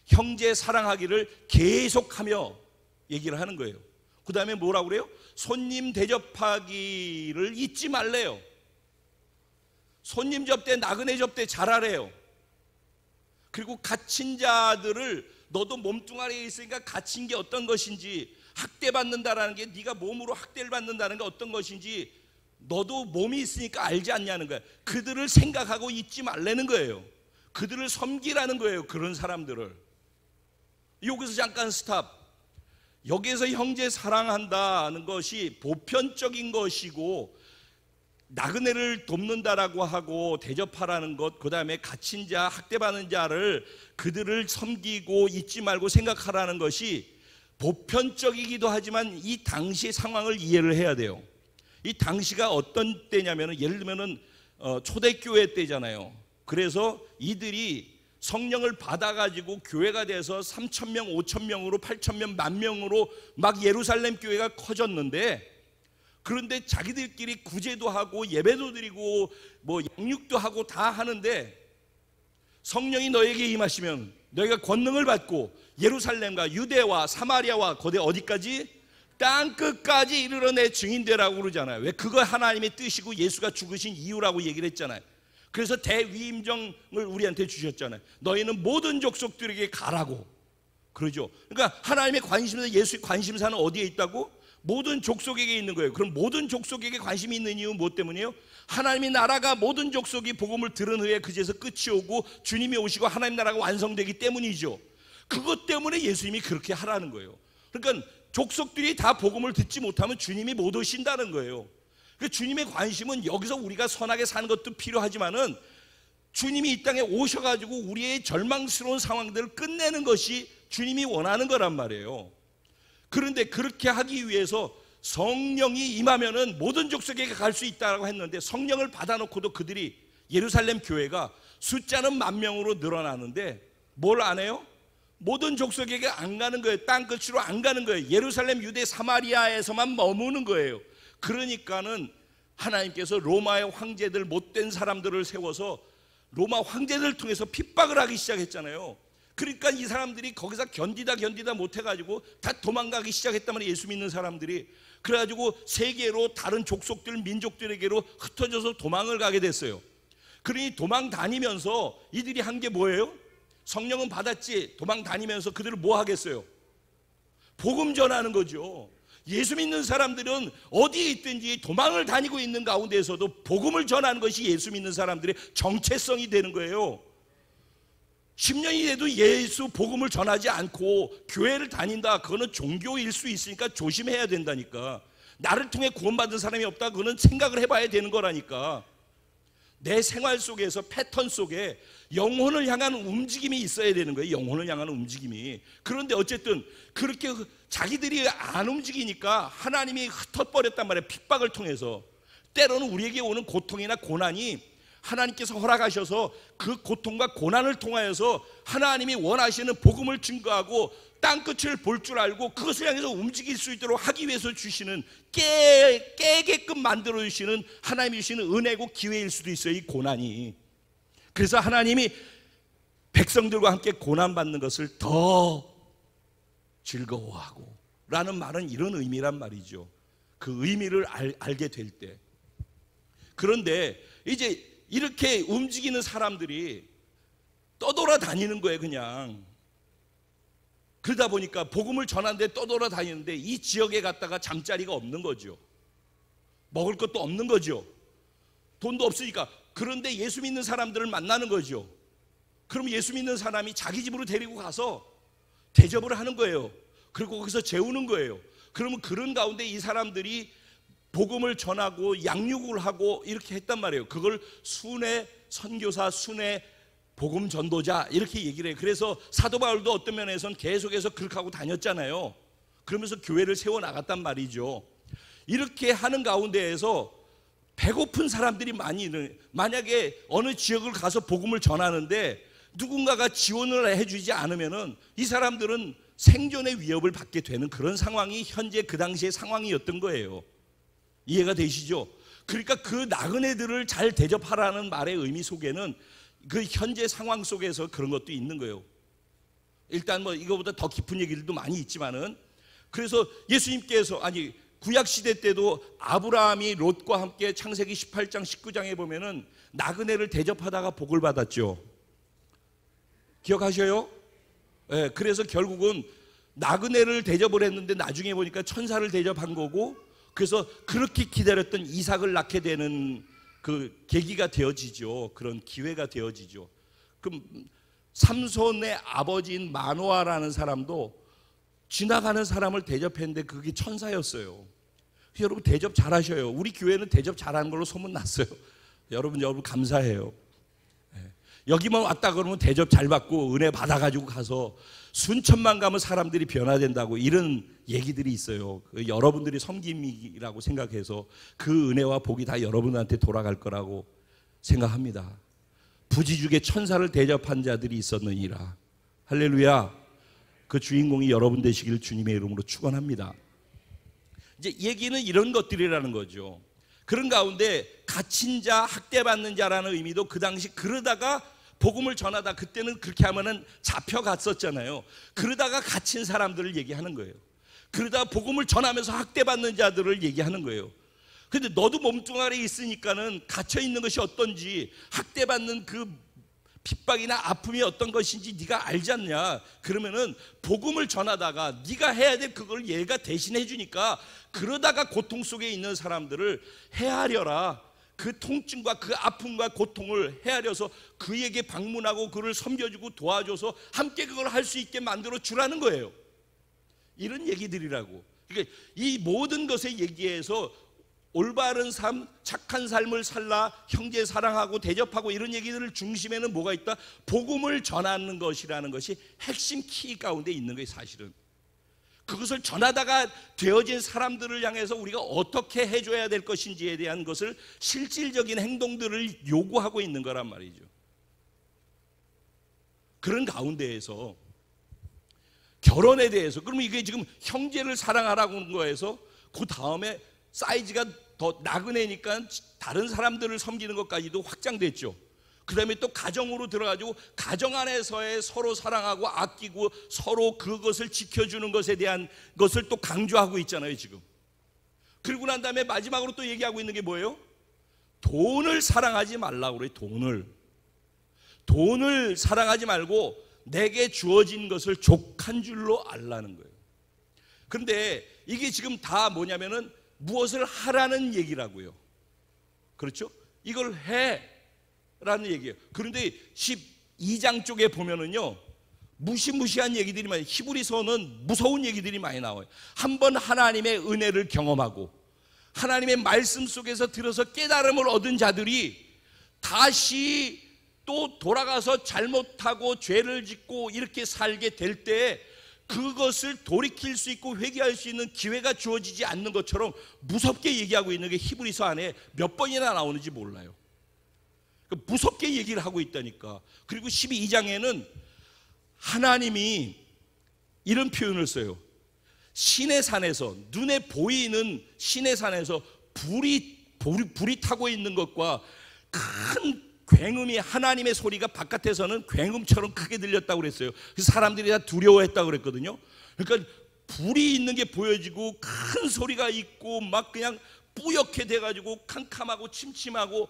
형제 사랑하기를 계속하며 얘기를 하는 거예요. 그 다음에 뭐라고 그래요? 손님 대접하기를 잊지 말래요. 손님 접대, 나그네 접대 잘하래요. 그리고 갇힌 자들을, 너도 몸뚱아리에 있으니까 갇힌 게 어떤 것인지, 학대받는다라는 게, 네가 몸으로 학대를 받는다는 게 어떤 것인지 너도 몸이 있으니까 알지 않냐는 거예요. 그들을 생각하고 잊지 말라는 거예요. 그들을 섬기라는 거예요. 그런 사람들을. 여기서 잠깐 스탑. 여기에서 형제 사랑한다는 것이 보편적인 것이고, 나그네를 돕는다라고 하고 대접하라는 것, 그 다음에 갇힌 자, 학대받는 자를, 그들을 섬기고 잊지 말고 생각하라는 것이 보편적이기도 하지만 이 당시 상황을 이해를 해야 돼요. 이 당시가 어떤 때냐면, 예를 들면 초대교회 때잖아요. 그래서 이들이 성령을 받아가지고 교회가 돼서 3,000명, 5,000명으로 8,000명, 10,000명으로 막 예루살렘 교회가 커졌는데, 그런데 자기들끼리 구제도 하고 예배도 드리고 뭐 양육도 하고 다 하는데, 성령이 너에게 임하시면 너희가 권능을 받고 예루살렘과 유대와 사마리아와 거대 어디까지? 땅 끝까지 이르러 내 증인되라고 그러잖아요. 왜? 그거 하나님의 뜻이고 예수가 죽으신 이유라고 얘기를 했잖아요. 그래서 대위임정을 우리한테 주셨잖아요. 너희는 모든 족속들에게 가라고 그러죠. 그러니까 하나님의 관심사, 예수의 관심사는 어디에 있다고? 모든 족속에게 있는 거예요. 그럼 모든 족속에게 관심이 있는 이유는 무엇 때문이에요? 하나님의 나라가 모든 족속이 복음을 들은 후에 그제서 끝이 오고 주님이 오시고 하나님 나라가 완성되기 때문이죠. 그것 때문에 예수님이 그렇게 하라는 거예요. 그러니까 족속들이 다 복음을 듣지 못하면 주님이 못 오신다는 거예요. 그러니까 주님의 관심은 여기서 우리가 선하게 사는 것도 필요하지만은 주님이 이 땅에 오셔가지고 우리의 절망스러운 상황들을 끝내는 것이 주님이 원하는 거란 말이에요. 그런데 그렇게 하기 위해서 성령이 임하면은 모든 족속에게 갈 수 있다고 했는데, 성령을 받아놓고도 그들이, 예루살렘 교회가 숫자는 10,000명으로 늘어나는데 뭘 안 해요? 모든 족속에게 안 가는 거예요. 땅 끝으로 안 가는 거예요. 예루살렘, 유대, 사마리아에서만 머무는 거예요. 그러니까는 하나님께서 로마의 황제들, 못된 사람들을 세워서 로마 황제들을 통해서 핍박을 하기 시작했잖아요. 그러니까 이 사람들이 거기서 견디다 못해가지고 다 도망가기 시작했단 말이에요. 예수 믿는 사람들이. 그래가지고 세계로 다른 족속들, 민족들에게로 흩어져서 도망을 가게 됐어요. 그러니 도망 다니면서 이들이 한 게 뭐예요? 성령은 받았지, 도망 다니면서 그들을 뭐 하겠어요? 복음 전하는 거죠. 예수 믿는 사람들은 어디에 있든지 도망을 다니고 있는 가운데에서도 복음을 전하는 것이 예수 믿는 사람들의 정체성이 되는 거예요. 10년이 돼도 예수 복음을 전하지 않고 교회를 다닌다, 그거는 종교일 수 있으니까 조심해야 된다니까. 나를 통해 구원받은 사람이 없다, 그거는 생각을 해봐야 되는 거라니까. 내 생활 속에서, 패턴 속에 영혼을 향한 움직임이 있어야 되는 거예요. 영혼을 향한 움직임이. 그런데 어쨌든 그렇게 자기들이 안 움직이니까 하나님이 흩어버렸단 말이에요. 핍박을 통해서. 때로는 우리에게 오는 고통이나 고난이 하나님께서 허락하셔서 그 고통과 고난을 통하여서 하나님이 원하시는 복음을 증거하고 땅끝을 볼 줄 알고 그것을 향해서 움직일 수 있도록 하기 위해서 주시는, 깨게끔 만들어 주시는 하나님이 주시는 은혜고 기회일 수도 있어요, 이 고난이. 그래서 하나님이 백성들과 함께 고난받는 것을 더 즐거워하고 라는 말은 이런 의미란 말이죠. 그 의미를 알게 될 때. 그런데 이제 이렇게 움직이는 사람들이 떠돌아다니는 거예요, 그냥. 그러다 보니까 복음을 전하는데 떠돌아다니는데 이 지역에 갔다가 잠자리가 없는 거죠. 먹을 것도 없는 거죠. 돈도 없으니까. 그런데 예수 믿는 사람들을 만나는 거죠. 그럼 예수 믿는 사람이 자기 집으로 데리고 가서 대접을 하는 거예요. 그리고 거기서 재우는 거예요. 그러면 그런 가운데 이 사람들이 복음을 전하고 양육을 하고 이렇게 했단 말이에요. 그걸 순회 선교사, 순회 복음 전도자 이렇게 얘기를 해요. 그래서 사도 바울도 어떤 면에서는 계속해서 그렇게 하고 다녔잖아요. 그러면서 교회를 세워나갔단 말이죠. 이렇게 하는 가운데에서 배고픈 사람들이 많이 있는, 만약에 어느 지역을 가서 복음을 전하는데 누군가가 지원을 해주지 않으면은 이 사람들은 생존의 위협을 받게 되는 그런 상황이 현재 그 당시의 상황이었던 거예요. 이해가 되시죠? 그러니까 그 나그네들을 잘 대접하라는 말의 의미 속에는 그 현재 상황 속에서 그런 것도 있는 거예요. 일단 뭐 이거보다 더 깊은 얘기들도 많이 있지만은, 그래서 예수님께서, 아니 구약 시대 때도 아브라함이 롯과 함께 창세기 18장 19장에 보면은 나그네를 대접하다가 복을 받았죠. 기억하셔요? 네, 그래서 결국은 나그네를 대접을 했는데 나중에 보니까 천사를 대접한 거고, 그래서 그렇게 기다렸던 이삭을 낳게 되는 그 계기가 되어지죠. 그런 기회가 되어지죠. 그럼 삼손의 아버지인 마노아라는 사람도 지나가는 사람을 대접했는데 그게 천사였어요. 여러분 대접 잘하셔요. 우리 교회는 대접 잘하는 걸로 소문났어요. 여러분 감사해요. 여기만 왔다 그러면 대접 잘 받고 은혜 받아가지고 가서 순천만 가면 사람들이 변화된다고, 이런 얘기들이 있어요. 여러분들이 섬김이라고 생각해서 그 은혜와 복이 다 여러분한테 돌아갈 거라고 생각합니다. 부지죽의 천사를 대접한 자들이 있었느니라. 할렐루야. 그 주인공이 여러분 되시기를 주님의 이름으로 축원합니다. 이제 얘기는 이런 것들이라는 거죠. 그런 가운데 갇힌 자, 학대받는 자라는 의미도 그 당시 그러다가 복음을 전하다, 그때는 그렇게 하면은 잡혀갔었잖아요. 그러다가 갇힌 사람들을 얘기하는 거예요. 그러다 복음을 전하면서 학대받는 자들을 얘기하는 거예요. 근데 너도 몸뚱아리에 있으니까는 갇혀 있는 것이 어떤지, 학대받는 그 핍박이나 아픔이 어떤 것인지 네가 알지 않냐? 그러면은 복음을 전하다가 네가 해야 될 그걸 얘가 대신해 주니까, 그러다가 고통 속에 있는 사람들을 헤아려라. 그 통증과 그 아픔과 고통을 헤아려서 그에게 방문하고 그를 섬겨주고 도와줘서 함께 그걸 할 수 있게 만들어 주라는 거예요. 이런 얘기들이라고. 그러니까 이 모든 것에 얘기해서 올바른 삶, 착한 삶을 살라, 형제 사랑하고 대접하고, 이런 얘기들을 중심에는 뭐가 있다? 복음을 전하는 것이라는 것이 핵심 키 가운데 있는 거예요. 사실은 그것을 전하다가 되어진 사람들을 향해서 우리가 어떻게 해줘야 될 것인지에 대한 것을, 실질적인 행동들을 요구하고 있는 거란 말이죠. 그런 가운데에서 결혼에 대해서, 그러면 이게 지금 형제를 사랑하라고 하는 거에서 그 다음에 사이즈가 더 나그네니까 다른 사람들을 섬기는 것까지도 확장됐죠. 그 다음에 또 가정으로 들어가지고 가정 안에서의 서로 사랑하고 아끼고 서로 그것을 지켜주는 것에 대한 것을 또 강조하고 있잖아요 지금. 그리고 난 다음에 마지막으로 또 얘기하고 있는 게 뭐예요? 돈을 사랑하지 말라고 그래요. 돈을 사랑하지 말고 내게 주어진 것을 족한 줄로 알라는 거예요. 그런데 이게 지금 다 뭐냐면은 무엇을 하라는 얘기라고요. 그렇죠? 이걸 해 라는 얘기예요. 그런데 12장 쪽에 보면은요, 무시무시한 얘기들이 많아요. 히브리서는 무서운 얘기들이 많이 나와요. 한번 하나님의 은혜를 경험하고 하나님의 말씀 속에서 들어서 깨달음을 얻은 자들이 다시 또 돌아가서 잘못하고 죄를 짓고 이렇게 살게 될 때 그것을 돌이킬 수 있고 회개할 수 있는 기회가 주어지지 않는 것처럼 무섭게 얘기하고 있는 게 히브리서 안에 몇 번이나 나오는지 몰라요. 무섭게 얘기를 하고 있다니까. 그리고 12장에는 하나님이 이런 표현을 써요. 신의 산에서, 눈에 보이는 신의 산에서 불이 타고 있는 것과 큰 굉음이, 하나님의 소리가 바깥에서는 굉음처럼 크게 들렸다고 그랬어요. 그래서 사람들이 다 두려워했다고 그랬거든요. 그러니까 불이 있는 게 보여지고 큰 소리가 있고 막 그냥 뿌옇게 돼가지고 캄캄하고 침침하고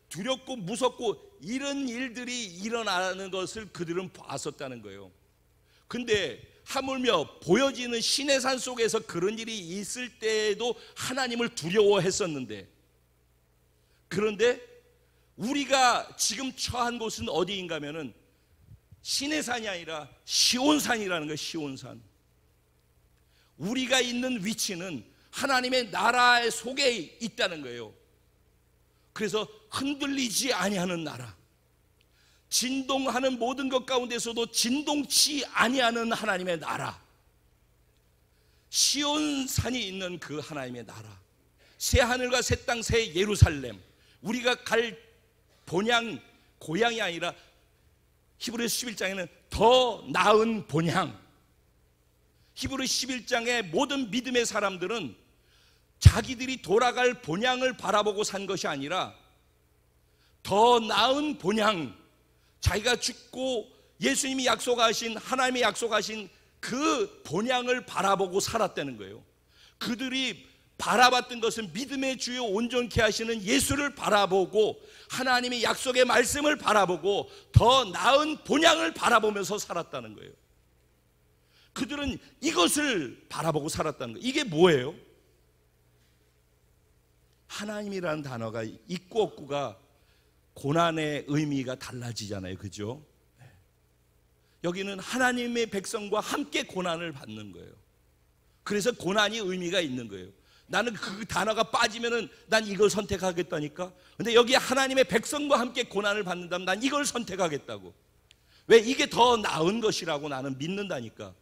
두렵고 무섭고 이런 일들이 일어나는 것을 그들은 봤었다는 거예요. 근데 하물며 보여지는 신의 산 속에서 그런 일이 있을 때에도 하나님을 두려워했었는데, 그런데 우리가 지금 처한 곳은 어디인가 하면은 신의 산이 아니라 시온산이라는 거예요. 시온산. 우리가 있는 위치는 하나님의 나라 속에 있다는 거예요. 그래서 흔들리지 아니하는 나라, 진동하는 모든 것 가운데서도 진동치 아니하는 하나님의 나라, 시온산이 있는 그 하나님의 나라, 새 하늘과 새 땅 새 예루살렘, 우리가 갈 본향 고향이 아니라 히브리서 11장에는 더 나은 본향. 히브리 11장의 모든 믿음의 사람들은 자기들이 돌아갈 본향을 바라보고 산 것이 아니라 더 나은 본향, 자기가 죽고 예수님이 약속하신, 하나님이 약속하신 그 본향을 바라보고 살았다는 거예요. 그들이 바라봤던 것은 믿음의 주요 온전케 하시는 예수를 바라보고 하나님의 약속의 말씀을 바라보고 더 나은 본향을 바라보면서 살았다는 거예요. 그들은 이것을 바라보고 살았다는 거예요. 이게 뭐예요? 하나님이라는 단어가 있고 없고가 고난의 의미가 달라지잖아요. 그죠? 여기는 하나님의 백성과 함께 고난을 받는 거예요. 그래서 고난이 의미가 있는 거예요. 나는 그 단어가 빠지면은 난 이걸 선택하겠다니까. 근데 여기 하나님의 백성과 함께 고난을 받는다면 난 이걸 선택하겠다고. 왜? 이게 더 나은 것이라고 나는 믿는다니까.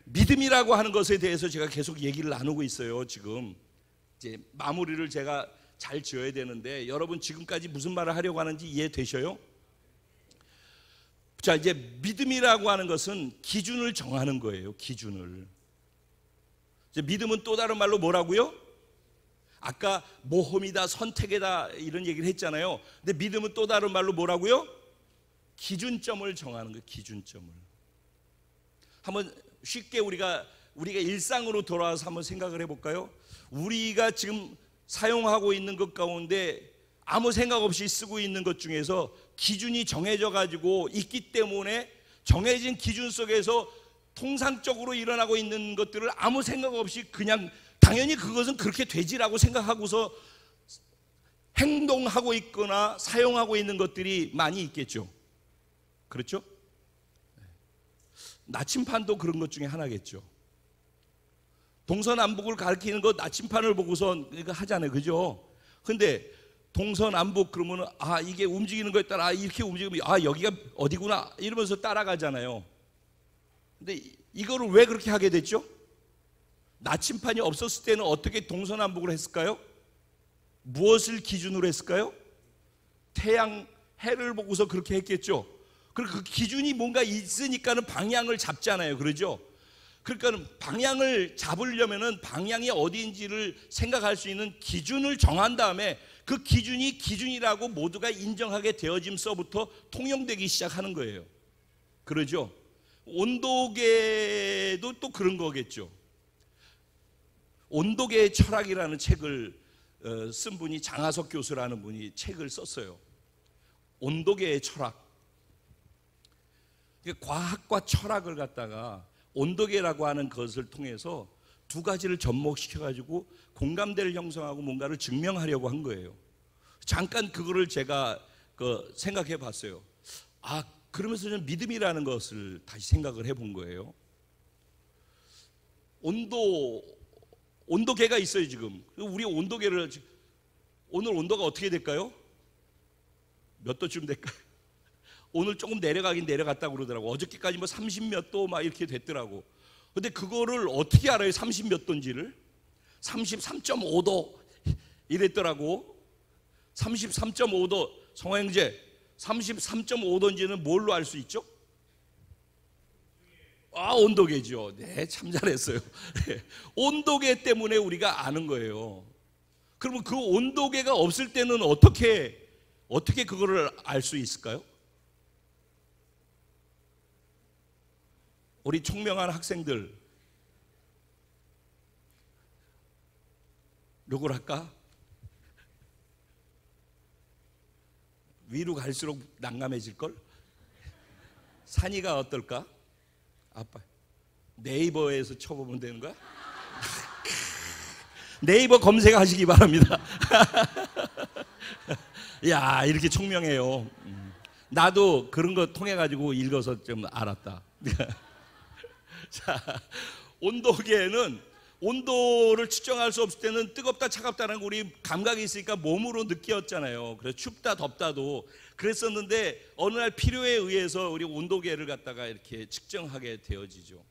믿음이라고 하는 것에 대해서 제가 계속 얘기를 나누고 있어요. 지금 이제 마무리를 제가 잘 지어야 되는데 여러분 지금까지 무슨 말을 하려고 하는지 이해되셔요? 자, 이제 믿음이라고 하는 것은 기준을 정하는 거예요. 기준을. 이제 믿음은 또 다른 말로 뭐라고요? 아까 모험이다, 선택이다 이런 얘기를 했잖아요. 근데 믿음은 또 다른 말로 뭐라고요? 기준점을 정하는 거예요. 기준점을. 한번 쉽게 우리가 일상으로 돌아와서 한번 생각을 해볼까요? 우리가 지금 사용하고 있는 것 가운데 아무 생각 없이 쓰고 있는 것 중에서 기준이 정해져 가지고 있기 때문에 정해진 기준 속에서 통상적으로 일어나고 있는 것들을 아무 생각 없이 그냥 당연히 그것은 그렇게 되지라고 생각하고서 행동하고 있거나 사용하고 있는 것들이 많이 있겠죠. 그렇죠? 나침판도 그런 것 중에 하나겠죠. 동서남북을 가리키는 거 나침판을 보고서 이거 하잖아요. 그죠? 근데 동서남북 그러면 이게 움직이는 거에 따라 이렇게 움직이면 여기가 어디구나 이러면서 따라가잖아요. 근데 이거를 왜 그렇게 하게 됐죠? 나침판이 없었을 때는 어떻게 동서남북을 했을까요? 무엇을 기준으로 했을까요? 태양, 해를 보고서 그렇게 했겠죠. 그리고 그 기준이 뭔가 있으니까는 방향을 잡잖아요. 그러죠? 그러니까 방향을 잡으려면은 방향이 어디인지를 생각할 수 있는 기준을 정한 다음에 그 기준이 기준이라고 모두가 인정하게 되어짐서부터 통용되기 시작하는 거예요. 그러죠? 온도계도 또 그런 거겠죠. 온도계의 철학이라는 책을 쓴 분이 장하석 교수라는 분이 책을 썼어요. 온도계의 철학. 과학과 철학을 갖다가 온도계라고 하는 것을 통해서 두 가지를 접목시켜 가지고 공감대를 형성하고 뭔가를 증명하려고 한 거예요. 잠깐 그거를 제가 생각해 봤어요. 그러면서 저는 믿음이라는 것을 다시 생각을 해본 거예요. 온도계가 있어요. 지금 우리 온도계를 오늘 온도가 어떻게 될까요? 몇 도쯤 될까요? 오늘 조금 내려가긴 내려갔다고 그러더라고. 어저께까지 30 몇 도 막 이렇게 됐더라고. 근데 그거를 어떻게 알아요? 30 몇 도인지를? 33.5도 이랬더라고. 33.5도. 성화 형제, 33.5도인지는 뭘로 알 수 있죠? 온도계죠. 네, 참 잘했어요. 온도계 때문에 우리가 아는 거예요. 그러면 그 온도계가 없을 때는 어떻게 그거를 알 수 있을까요? 우리 총명한 학생들 누구를 할까? 위로 갈수록 난감해질걸? 산이가 어떨까? 아빠 네이버에서 쳐보면 되는 거야? 네이버 검색하시기 바랍니다. 야, 이렇게 총명해요. 나도 그런 거 통해 가지고 읽어서 좀 알았다. 자, 온도계는 온도를 측정할 수 없을 때는 뜨겁다 차갑다는 우리 감각이 있으니까 몸으로 느꼈잖아요. 그래서 춥다 덥다도 그랬었는데 어느 날 필요에 의해서 우리 온도계를 갖다가 이렇게 측정하게 되어지죠.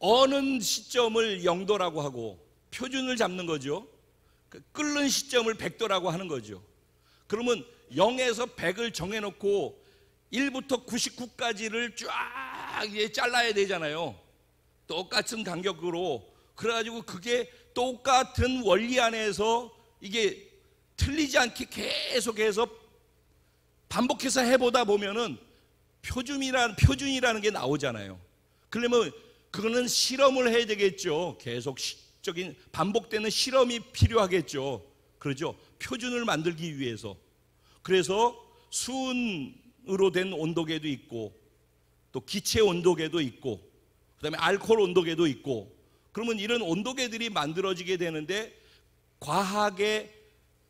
어느 시점을 0도라고 하고 표준을 잡는 거죠. 끓는 시점을 100도라고 하는 거죠. 그러면 0에서 100을 정해놓고 1부터 99까지를 쫙 잘라야 되잖아요. 똑같은 간격으로. 그래가지고 그게 똑같은 원리 안에서 이게 틀리지 않게 계속해서 반복해서 해보다 보면은 표준이라는 게 나오잖아요. 그러면 그거는 실험을 해야 되겠죠. 계속 적인 반복되는 실험이 필요하겠죠. 그러죠. 표준을 만들기 위해서. 그래서 수은으로 된 온도계도 있고, 또 기체 온도계도 있고, 그다음에 알코올 온도계도 있고. 그러면 이런 온도계들이 만들어지게 되는데, 과학의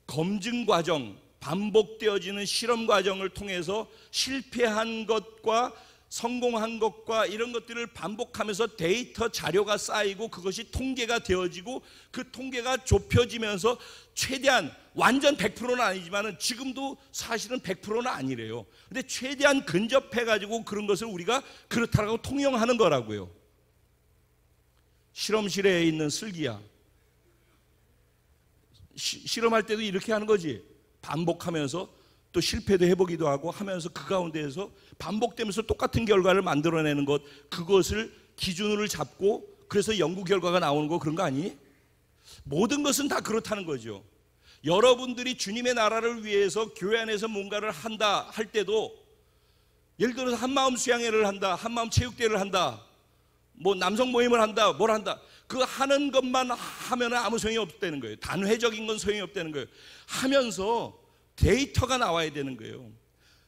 검증 과정, 반복되어지는 실험 과정을 통해서 실패한 것과 성공한 것과 이런 것들을 반복하면서 데이터 자료가 쌓이고, 그것이 통계가 되어지고, 그 통계가 좁혀지면서 최대한, 완전 100%는 아니지만 지금도 사실은 100%는 아니래요. 근데 최대한 근접해 가지고 그런 것을 우리가 그렇다고 통용하는 거라고요. 실험실에 있는 슬기야, 실험할 때도 이렇게 하는 거지. 반복하면서 또 실패도 해보기도 하고 하면서 그 가운데에서 반복되면서 똑같은 결과를 만들어내는 것, 그것을 기준으로 잡고 그래서 연구 결과가 나오는 거, 그런 거 아니니? 모든 것은 다 그렇다는 거죠. 여러분들이 주님의 나라를 위해서 교회 안에서 뭔가를 한다 할 때도, 예를 들어서 한마음 수양회를 한다, 한마음 체육대회를 한다, 뭐 남성 모임을 한다, 뭘 한다, 그 하는 것만 하면 아무 소용이 없다는 거예요. 단회적인 건 소용이 없다는 거예요. 하면서 데이터가 나와야 되는 거예요.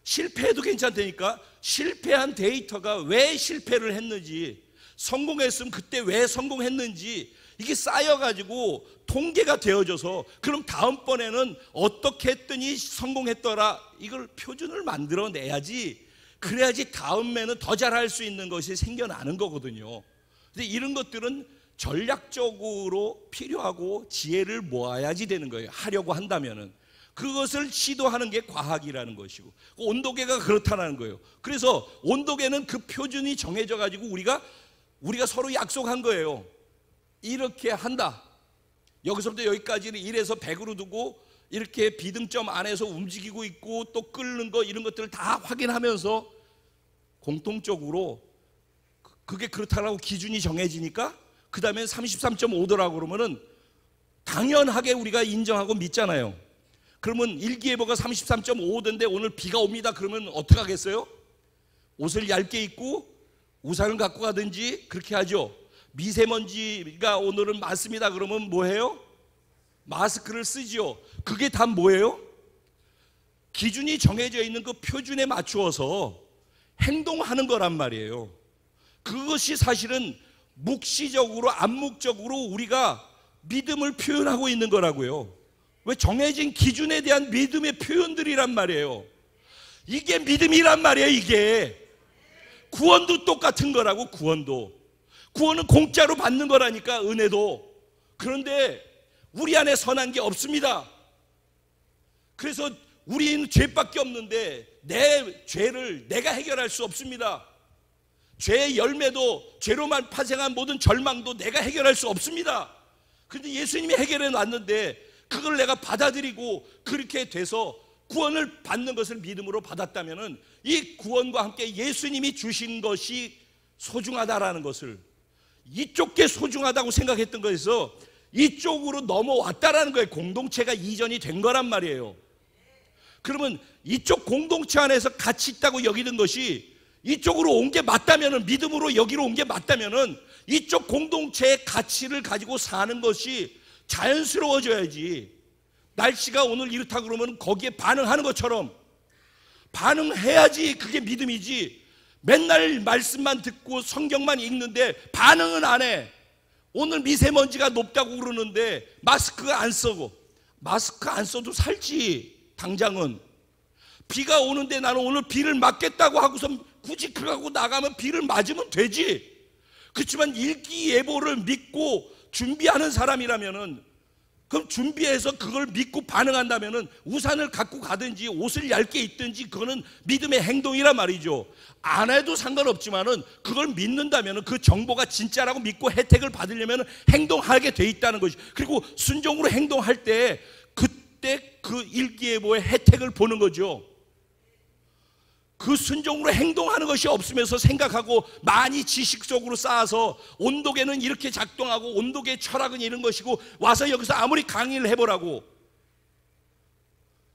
실패해도 괜찮다니까. 실패한 데이터가 왜 실패를 했는지, 성공했으면 그때 왜 성공했는지, 이게 쌓여가지고 통계가 되어져서, 그럼 다음번에는 어떻게 했더니 성공했더라, 이걸 표준을 만들어내야지. 그래야지 다음에는 더 잘할 수 있는 것이 생겨나는 거거든요. 근데 이런 것들은 전략적으로 필요하고 지혜를 모아야지 되는 거예요. 하려고 한다면은. 그것을 시도하는 게 과학이라는 것이고, 온도계가 그렇다는 거예요. 그래서 온도계는 그 표준이 정해져 가지고 우리가 서로 약속한 거예요. 이렇게 한다. 여기서부터 여기까지를 1에서 100으로 두고 이렇게 비등점 안에서 움직이고 있고, 또 끓는 거, 이런 것들을 다 확인하면서 공통적으로 그게 그렇다라고 기준이 정해지니까, 그 다음에 33.5도라고 그러면은 당연하게 우리가 인정하고 믿잖아요. 그러면 일기예보가 33.5도인데 오늘 비가 옵니다. 그러면 어떻게 하겠어요? 옷을 얇게 입고 우산을 갖고 가든지 그렇게 하죠. 미세먼지가 오늘은 많습니다. 그러면 뭐해요? 마스크를 쓰죠. 그게 다 뭐예요? 기준이 정해져 있는 그 표준에 맞추어서 행동하는 거란 말이에요. 그것이 사실은 묵시적으로, 암묵적으로 우리가 믿음을 표현하고 있는 거라고요. 왜? 정해진 기준에 대한 믿음의 표현들이란 말이에요. 이게 믿음이란 말이에요. 이게 구원도 똑같은 거라고. 구원은 공짜로 받는 거라니까, 은혜도. 그런데 우리 안에 선한 게 없습니다. 그래서 우리는 죄밖에 없는데 내 죄를 내가 해결할 수 없습니다. 죄의 열매도, 죄로만 파생한 모든 절망도 내가 해결할 수 없습니다. 그런데 예수님이 해결해 놨는데 그걸 내가 받아들이고 그렇게 돼서 구원을 받는 것을 믿음으로 받았다면, 이 구원과 함께 예수님이 주신 것이 소중하다라는 것을, 이쪽 게 소중하다고 생각했던 거에서 이쪽으로 넘어왔다라는 거예요. 공동체가 이전이 된 거란 말이에요. 그러면 이쪽 공동체 안에서 가치 있다고 여기는 것이 이쪽으로 온 게 맞다면은, 믿음으로 여기로 온 게 맞다면은 이쪽 공동체의 가치를 가지고 사는 것이 자연스러워져야지. 날씨가 오늘 이렇다 그러면 거기에 반응하는 것처럼 반응해야지 그게 믿음이지. 맨날 말씀만 듣고 성경만 읽는데 반응은 안 해. 오늘 미세먼지가 높다고 그러는데 마스크 안 쓰고, 마스크 안 써도 살지. 당장은 비가 오는데 나는 오늘 비를 맞겠다고 하고서 굳이 그러고 나가면 비를 맞으면 되지. 그렇지만 일기예보를 믿고 준비하는 사람이라면은, 그럼 준비해서 그걸 믿고 반응한다면은 우산을 갖고 가든지 옷을 얇게 입든지 그거는 믿음의 행동이란 말이죠. 안 해도 상관없지만은 그걸 믿는다면은, 그 정보가 진짜라고 믿고 혜택을 받으려면은 행동하게 돼 있다는 것이. 그리고 순종으로 행동할 때 그때 때 그 일기예보의 혜택을 보는 거죠. 그 순종으로 행동하는 것이 없으면서 생각하고 많이 지식적으로 쌓아서 온도계는 이렇게 작동하고 온도계 철학은 이런 것이고 와서 여기서 아무리 강의를 해보라고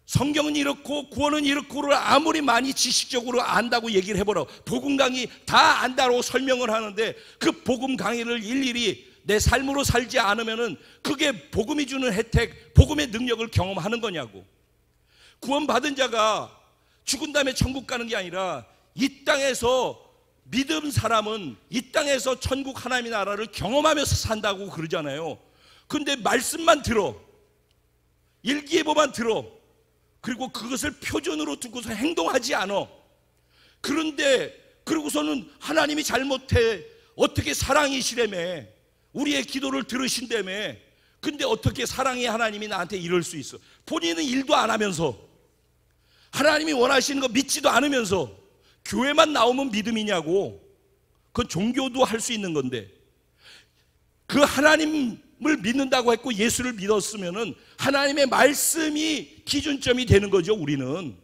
성경은 이렇고 구원은 이렇고를 아무리 많이 지식적으로 안다고 얘기를 해보라고 복음 강의 다 안다고 설명을 하는데 그 복음 강의를 일일이 내 삶으로 살지 않으면은 그게 복음이 주는 혜택, 복음의 능력을 경험하는 거냐고. 구원받은 자가 죽은 다음에 천국 가는 게 아니라 이 땅에서 믿음 사람은 이 땅에서 천국 하나님의 나라를 경험하면서 산다고 그러잖아요. 근데 말씀만 들어, 일기예보만 들어, 그리고 그것을 표준으로 두고서 행동하지 않아. 그런데 그러고서는 하나님이 잘못해, 어떻게 사랑이시라며, 우리의 기도를 들으신다며, 근데 어떻게 사랑의 하나님이 나한테 이럴 수 있어? 본인은 일도 안 하면서, 하나님이 원하시는 거 믿지도 않으면서 교회만 나오면 믿음이냐고. 그건 종교도 할 수 있는 건데, 그 하나님을 믿는다고 했고 예수를 믿었으면은 하나님의 말씀이 기준점이 되는 거죠, 우리는.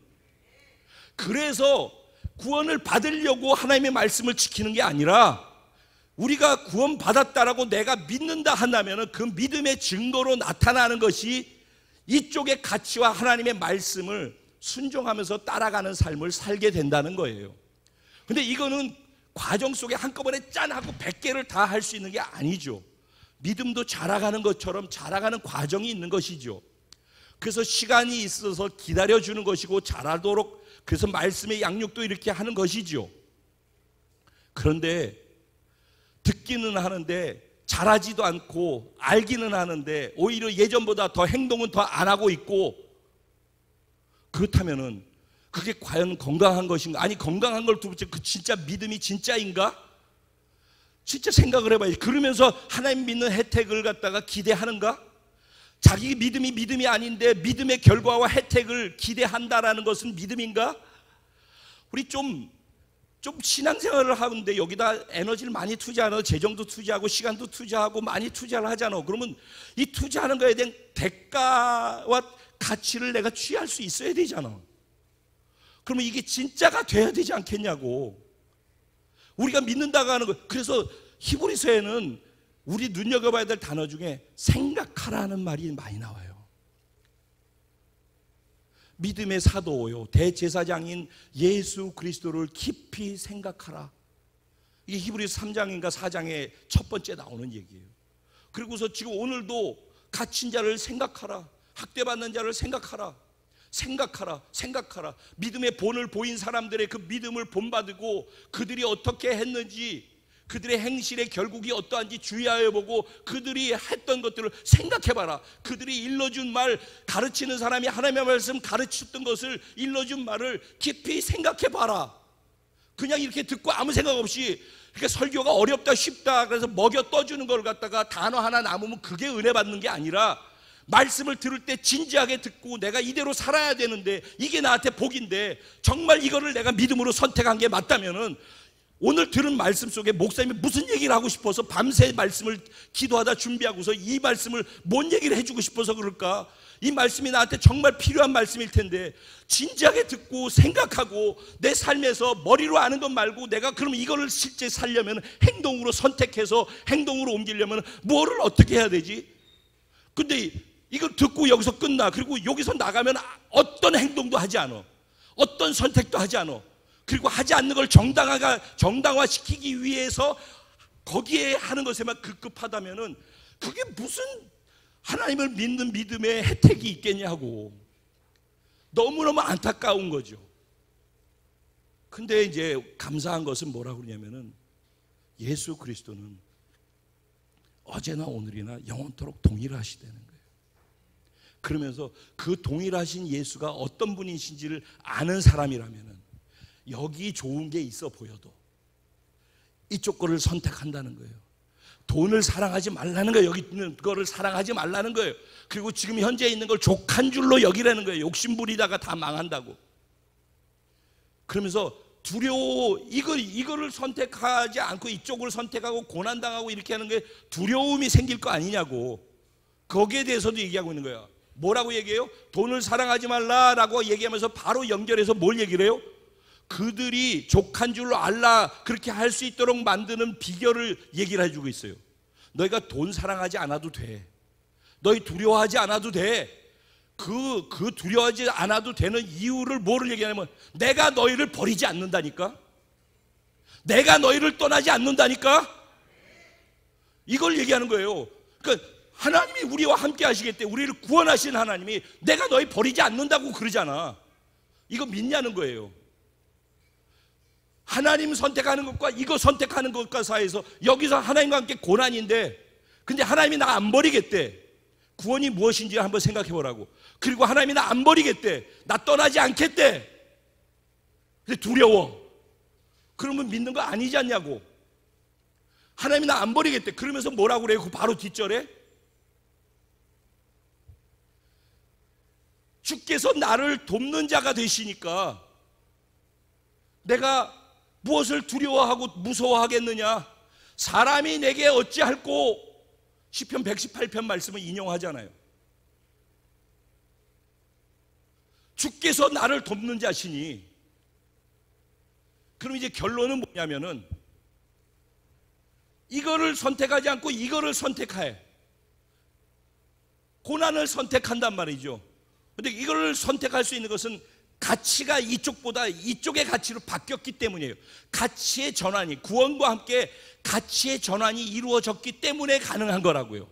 그래서 구원을 받으려고 하나님의 말씀을 지키는 게 아니라 우리가 구원 받았다라고 내가 믿는다 한다면은 그 믿음의 증거로 나타나는 것이 이쪽의 가치와 하나님의 말씀을 순종하면서 따라가는 삶을 살게 된다는 거예요. 근데 이거는 과정 속에 한꺼번에 짠 하고 100개를 다 할 수 있는 게 아니죠. 믿음도 자라가는 것처럼 자라가는 과정이 있는 것이죠. 그래서 시간이 있어서 기다려주는 것이고 자라도록, 그래서 말씀의 양육도 이렇게 하는 것이죠. 그런데 듣기는 하는데 잘하지도 않고 알기는 하는데 오히려 예전보다 더 행동은 더 안 하고 있고, 그렇다면은 그게 과연 건강한 것인가? 아니, 건강한 걸 두 번째, 그 진짜 믿음이 진짜인가? 진짜 생각을 해봐야지. 그러면서 하나님 믿는 혜택을 갖다가 기대하는가? 자기 믿음이 믿음이 아닌데 믿음의 결과와 혜택을 기대한다라는 것은 믿음인가? 우리 좀 신앙생활을 하는데 여기다 에너지를 많이 투자하고 재정도 투자하고 시간도 투자하고 많이 투자를 하잖아. 그러면 이 투자하는 거에 대한 대가와 가치를 내가 취할 수 있어야 되잖아. 그러면 이게 진짜가 돼야 되지 않겠냐고. 우리가 믿는다고 하는 거. 그래서 히브리서에는 우리 눈여겨봐야 될 단어 중에 생각하라는 말이 많이 나와요. 믿음의 사도요, 대제사장인 예수 그리스도를 깊이 생각하라. 이게 히브리서 3장인가 4장에 첫 번째 나오는 얘기예요. 그리고서 지금 오늘도 갇힌 자를 생각하라, 학대받는 자를 생각하라, 생각하라, 생각하라. 믿음의 본을 보인 사람들의 그 믿음을 본받고 그들이 어떻게 했는지, 그들의 행실의 결국이 어떠한지 주의하여 보고 그들이 했던 것들을 생각해봐라. 그들이 일러준 말, 가르치는 사람이 하나님의 말씀 가르쳤던 것을 일러준 말을 깊이 생각해봐라. 그냥 이렇게 듣고 아무 생각 없이, 그러니까 설교가 어렵다 쉽다 그래서 먹여 떠주는 걸 갖다가 단어 하나 남으면 그게 은혜 받는 게 아니라, 말씀을 들을 때 진지하게 듣고 내가 이대로 살아야 되는데 이게 나한테 복인데 정말 이거를 내가 믿음으로 선택한 게 맞다면은, 오늘 들은 말씀 속에 목사님이 무슨 얘기를 하고 싶어서 밤새 말씀을 기도하다 준비하고서 이 말씀을 뭔 얘기를 해주고 싶어서 그럴까? 이 말씀이 나한테 정말 필요한 말씀일 텐데 진지하게 듣고 생각하고 내 삶에서 머리로 아는 것 말고 내가 그럼 이거를 실제 살려면 행동으로 선택해서 행동으로 옮기려면 뭐를 어떻게 해야 되지? 근데 이걸 듣고 여기서 끝나. 그리고 여기서 나가면 어떤 행동도 하지 않아, 어떤 선택도 하지 않아. 그리고 하지 않는 걸 정당화시키기 위해서 거기에 하는 것에만 급급하다면은 그게 무슨 하나님을 믿는 믿음의 혜택이 있겠냐고. 너무너무 안타까운 거죠. 근데 이제 감사한 것은 뭐라고 그러냐면은 예수 그리스도는 어제나 오늘이나 영원토록 동일하시다는 거예요. 그러면서 그 동일하신 예수가 어떤 분이신지를 아는 사람이라면은 여기 좋은 게 있어 보여도 이쪽 거를 선택한다는 거예요. 돈을 사랑하지 말라는 거예요. 여기 있는 거를 사랑하지 말라는 거예요. 그리고 지금 현재 있는 걸 족한 줄로 여기라는 거예요. 욕심 부리다가 다 망한다고. 그러면서 두려워, 이거를 선택하지 않고 이쪽을 선택하고 고난당하고 이렇게 하는 게 두려움이 생길 거 아니냐고. 거기에 대해서도 얘기하고 있는 거야. 뭐라고 얘기해요? 돈을 사랑하지 말라라고 얘기하면서 바로 연결해서 뭘 얘기를 해요? 그들이 족한 줄로 알라 그렇게 할 수 있도록 만드는 비결을 얘기를 해주고 있어요. 너희가 돈 사랑하지 않아도 돼. 너희 두려워하지 않아도 돼. 그 두려워하지 않아도 되는 이유를 뭐를 얘기하냐면 내가 너희를 버리지 않는다니까. 내가 너희를 떠나지 않는다니까. 이걸 얘기하는 거예요. 그러니까 하나님이 우리와 함께 하시겠대. 우리를 구원하신 하나님이 내가 너희 버리지 않는다고 그러잖아. 이거 믿냐는 거예요. 하나님 선택하는 것과 이거 선택하는 것과 사이에서 여기서 하나님과 함께 고난인데 근데 하나님이 나 안 버리겠대. 구원이 무엇인지 한번 생각해 보라고. 그리고 하나님이 나 안 버리겠대. 나 떠나지 않겠대. 근데 두려워. 그러면 믿는 거 아니지 않냐고. 하나님이 나 안 버리겠대. 그러면서 뭐라고 그래요? 그 바로 뒷절에 주께서 나를 돕는 자가 되시니까 내가 무엇을 두려워하고 무서워하겠느냐. 사람이 내게 어찌할꼬. 시편 118편 말씀을 인용하잖아요. 주께서 나를 돕는 자시니. 그럼 이제 결론은 뭐냐면은 이거를 선택하지 않고 이거를 선택해. 고난을 선택한단 말이죠. 근데 이거를 선택할 수 있는 것은 가치가 이쪽보다 이쪽의 가치로 바뀌었기 때문이에요. 가치의 전환이, 구원과 함께 가치의 전환이 이루어졌기 때문에 가능한 거라고요.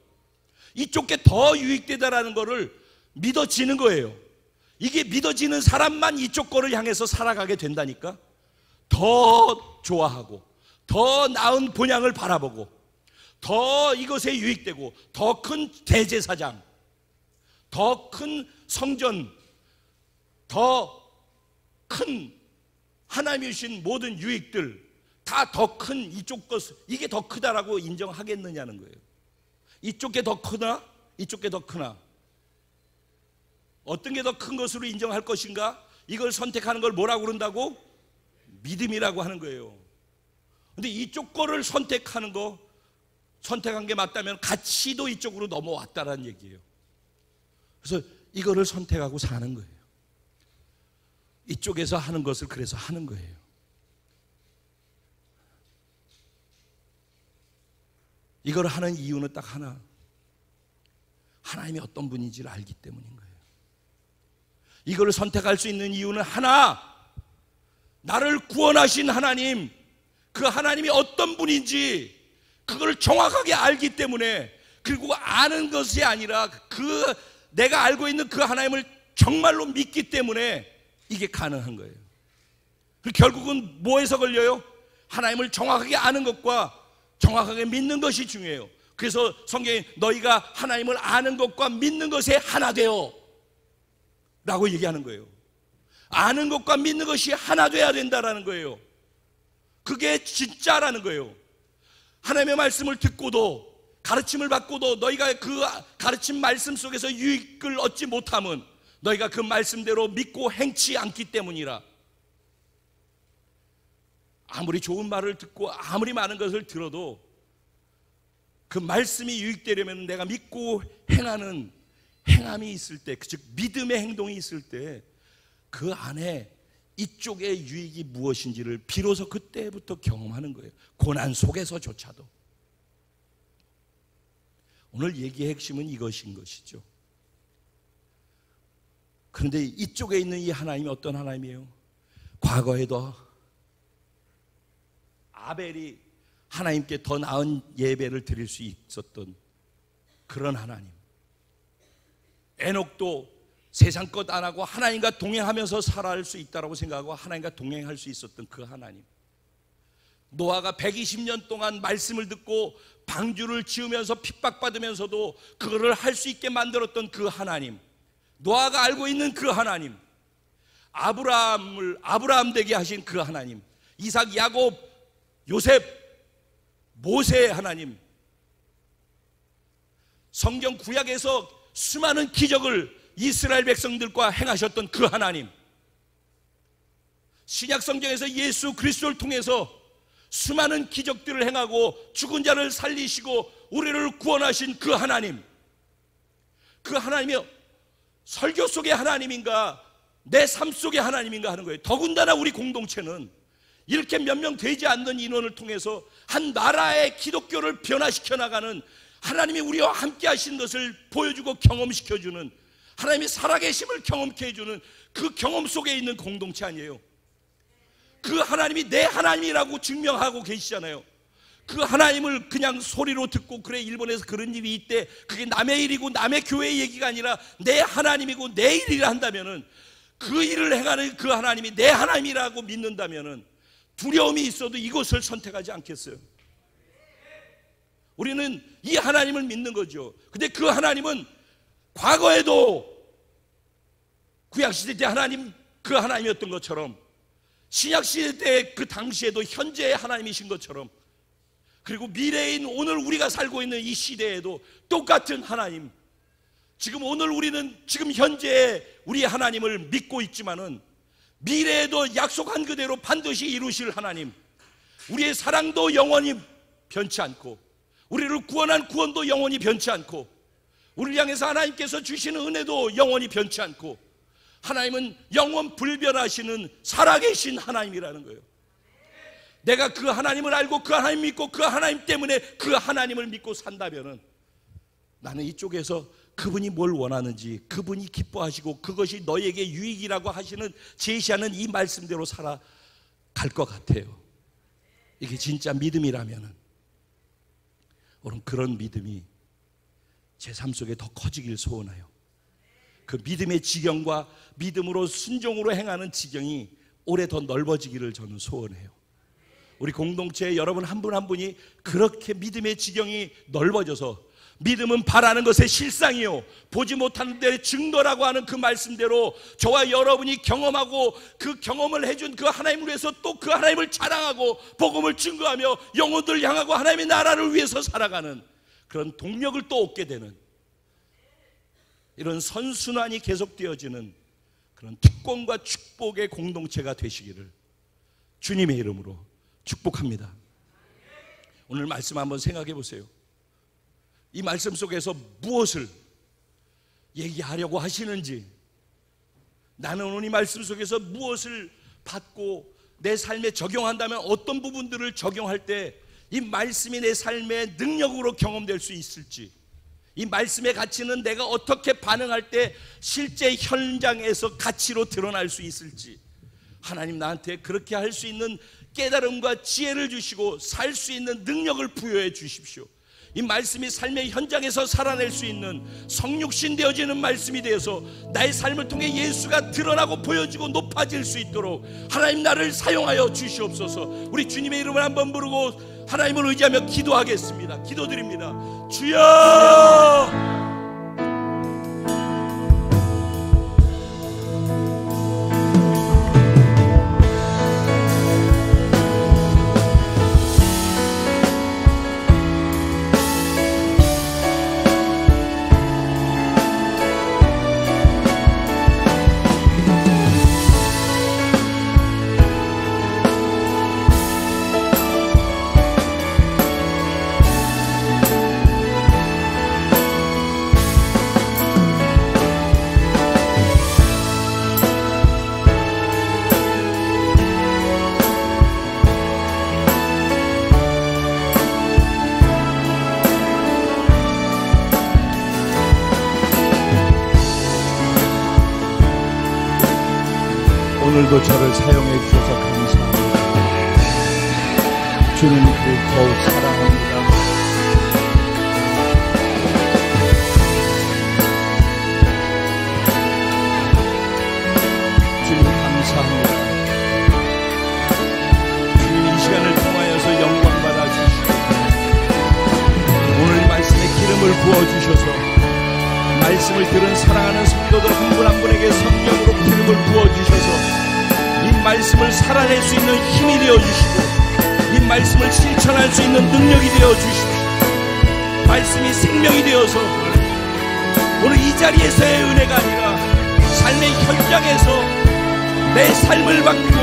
이쪽 게 더 유익되다라는 거를 믿어지는 거예요. 이게 믿어지는 사람만 이쪽 거를 향해서 살아가게 된다니까. 더 좋아하고 더 나은 본향을 바라보고 더 이것에 유익되고 더 큰 대제사장, 더 큰 성전, 더 큰 하나님이 주신 모든 유익들 다 더 큰 이쪽 것, 이게 더 크다라고 인정하겠느냐는 거예요. 이쪽 게 더 크나 이쪽 게 더 크나, 어떤 게 더 큰 것으로 인정할 것인가? 이걸 선택하는 걸 뭐라고 그런다고? 믿음이라고 하는 거예요. 근데 이쪽 거를 선택하는 거, 선택한 게 맞다면 가치도 이쪽으로 넘어왔다라는 얘기예요. 그래서 이거를 선택하고 사는 거예요. 이쪽에서 하는 것을 그래서 하는 거예요. 이걸 하는 이유는 딱 하나. 하나님이 어떤 분인지를 알기 때문인 거예요. 이걸 선택할 수 있는 이유는 하나. 나를 구원하신 하나님, 그 하나님이 어떤 분인지 그걸 정확하게 알기 때문에, 그리고 아는 것이 아니라 내가 알고 있는 그 하나님을 정말로 믿기 때문에 이게 가능한 거예요. 결국은 뭐에서 걸려요? 하나님을 정확하게 아는 것과 정확하게 믿는 것이 중요해요. 그래서 성경에 너희가 하나님을 아는 것과 믿는 것에 하나 되어 라고 얘기하는 거예요. 아는 것과 믿는 것이 하나 돼야 된다라는 거예요. 그게 진짜라는 거예요. 하나님의 말씀을 듣고도 가르침을 받고도 너희가 그 가르침 말씀 속에서 유익을 얻지 못하면 너희가 그 말씀대로 믿고 행치 않기 때문이라. 아무리 좋은 말을 듣고 아무리 많은 것을 들어도 그 말씀이 유익되려면 내가 믿고 행하는 행함이 있을 때, 즉 믿음의 행동이 있을 때 그 안에 이쪽의 유익이 무엇인지를 비로소 그때부터 경험하는 거예요. 고난 속에서조차도. 오늘 얘기의 핵심은 이것인 것이죠. 그런데 이쪽에 있는 이 하나님이 어떤 하나님이에요? 과거에도 아벨이 하나님께 더 나은 예배를 드릴 수 있었던 그런 하나님. 에녹도 세상 것 안 하고 하나님과 동행하면서 살아갈 수 있다고 생각하고 하나님과 동행할 수 있었던 그 하나님. 노아가 120년 동안 말씀을 듣고 방주를 지으면서 핍박받으면서도 그거를 할 수 있게 만들었던 그 하나님. 노아가 알고 있는 그 하나님. 아브라함 되게 하신 그 하나님. 이삭, 야곱, 요셉, 모세의 하나님. 성경 구약에서 수많은 기적을 이스라엘 백성들과 행하셨던 그 하나님. 신약 성경에서 예수 그리스도를 통해서 수많은 기적들을 행하고 죽은 자를 살리시고 우리를 구원하신 그 하나님. 그 하나님이 설교 속의 하나님인가 내 삶 속의 하나님인가 하는 거예요. 더군다나 우리 공동체는 이렇게 몇 명 되지 않는 인원을 통해서 한 나라의 기독교를 변화시켜 나가는, 하나님이 우리와 함께 하신 것을 보여주고 경험시켜주는, 하나님이 살아계심을 경험케 해주는 그 경험 속에 있는 공동체 아니에요. 그 하나님이 내 하나님이라고 증명하고 계시잖아요. 그 하나님을 그냥 소리로 듣고, 그래 일본에서 그런 일이 있대, 그게 남의 일이고 남의 교회의 얘기가 아니라 내 하나님이고 내 일이라 한다면은, 그 일을 행하는 그 하나님이 내 하나님이라고 믿는다면은 두려움이 있어도 이것을 선택하지 않겠어요? 우리는 이 하나님을 믿는 거죠. 근데 그 하나님은 과거에도 구약시대 때 하나님, 그 하나님이었던 것처럼, 신약시대 때 그 당시에도 현재의 하나님이신 것처럼, 그리고 미래인 오늘 우리가 살고 있는 이 시대에도 똑같은 하나님, 지금 오늘 우리는 지금 현재 우리 하나님을 믿고 있지만은 미래에도 약속한 그대로 반드시 이루실 하나님, 우리의 사랑도 영원히 변치 않고, 우리를 구원한 구원도 영원히 변치 않고, 우리를 향해서 하나님께서 주시는 은혜도 영원히 변치 않고, 하나님은 영원 불변하시는 살아계신 하나님이라는 거예요. 내가 그 하나님을 알고 그 하나님 믿고 그 하나님 때문에 그 하나님을 믿고 산다면은, 나는 이쪽에서 그분이 뭘 원하는지, 그분이 기뻐하시고 그것이 너에게 유익이라고 하시는, 제시하는 이 말씀대로 살아갈 것 같아요. 이게 진짜 믿음이라면은, 오늘 그런 믿음이 제 삶 속에 더 커지길 소원해요. 그 믿음의 지경과 믿음으로 순종으로 행하는 지경이 올해 더 넓어지기를 저는 소원해요. 우리 공동체 여러분 한 분 한 분이 그렇게 믿음의 지경이 넓어져서, 믿음은 바라는 것의 실상이요 보지 못하는 데의 증거라고 하는 그 말씀대로 저와 여러분이 경험하고 그 경험을 해준 그 하나님을 위해서 또 그 하나님을 자랑하고 복음을 증거하며 영혼들 향하고 하나님의 나라를 위해서 살아가는 그런 동력을 또 얻게 되는, 이런 선순환이 계속되어지는 그런 특권과 축복의 공동체가 되시기를 주님의 이름으로 축복합니다. 오늘 말씀 한번 생각해 보세요. 이 말씀 속에서 무엇을 얘기하려고 하시는지, 나는 오늘 이 말씀 속에서 무엇을 받고 내 삶에 적용한다면 어떤 부분들을 적용할 때 이 말씀이 내 삶의 능력으로 경험될 수 있을지, 이 말씀의 가치는 내가 어떻게 반응할 때 실제 현장에서 가치로 드러날 수 있을지, 하나님 나한테 그렇게 할 수 있는 깨달음과 지혜를 주시고 살 수 있는 능력을 부여해 주십시오. 이 말씀이 삶의 현장에서 살아낼 수 있는 성육신 되어지는 말씀이 되어서 나의 삶을 통해 예수가 드러나고 보여지고 높아질 수 있도록 하나님 나를 사용하여 주시옵소서. 우리 주님의 이름을 한번 부르고 하나님을 의지하며 기도하겠습니다. 기도드립니다. 주여! 오늘도 저를 사용해 주셔서 감사합니다. 주님 더욱 사랑합니다. 주님 감사합니다. 주님 이 시간을 통하여서 영광 받아 주시고 오늘 말씀에 기름을 부어 주셔서 말씀을 들은 사랑하는 성도들 한 분 한 분에게 성령으로 기름을 부어 주셔서 이 말씀을 살아낼 수 있는 힘이 되어 주시고 이 말씀을 실천할 수 있는 능력이 되어 주십시오. 말씀이 생명이 되어서 오늘 이 자리에서의 은혜가 아니라 삶의 현장에서 내 삶을 바꾸고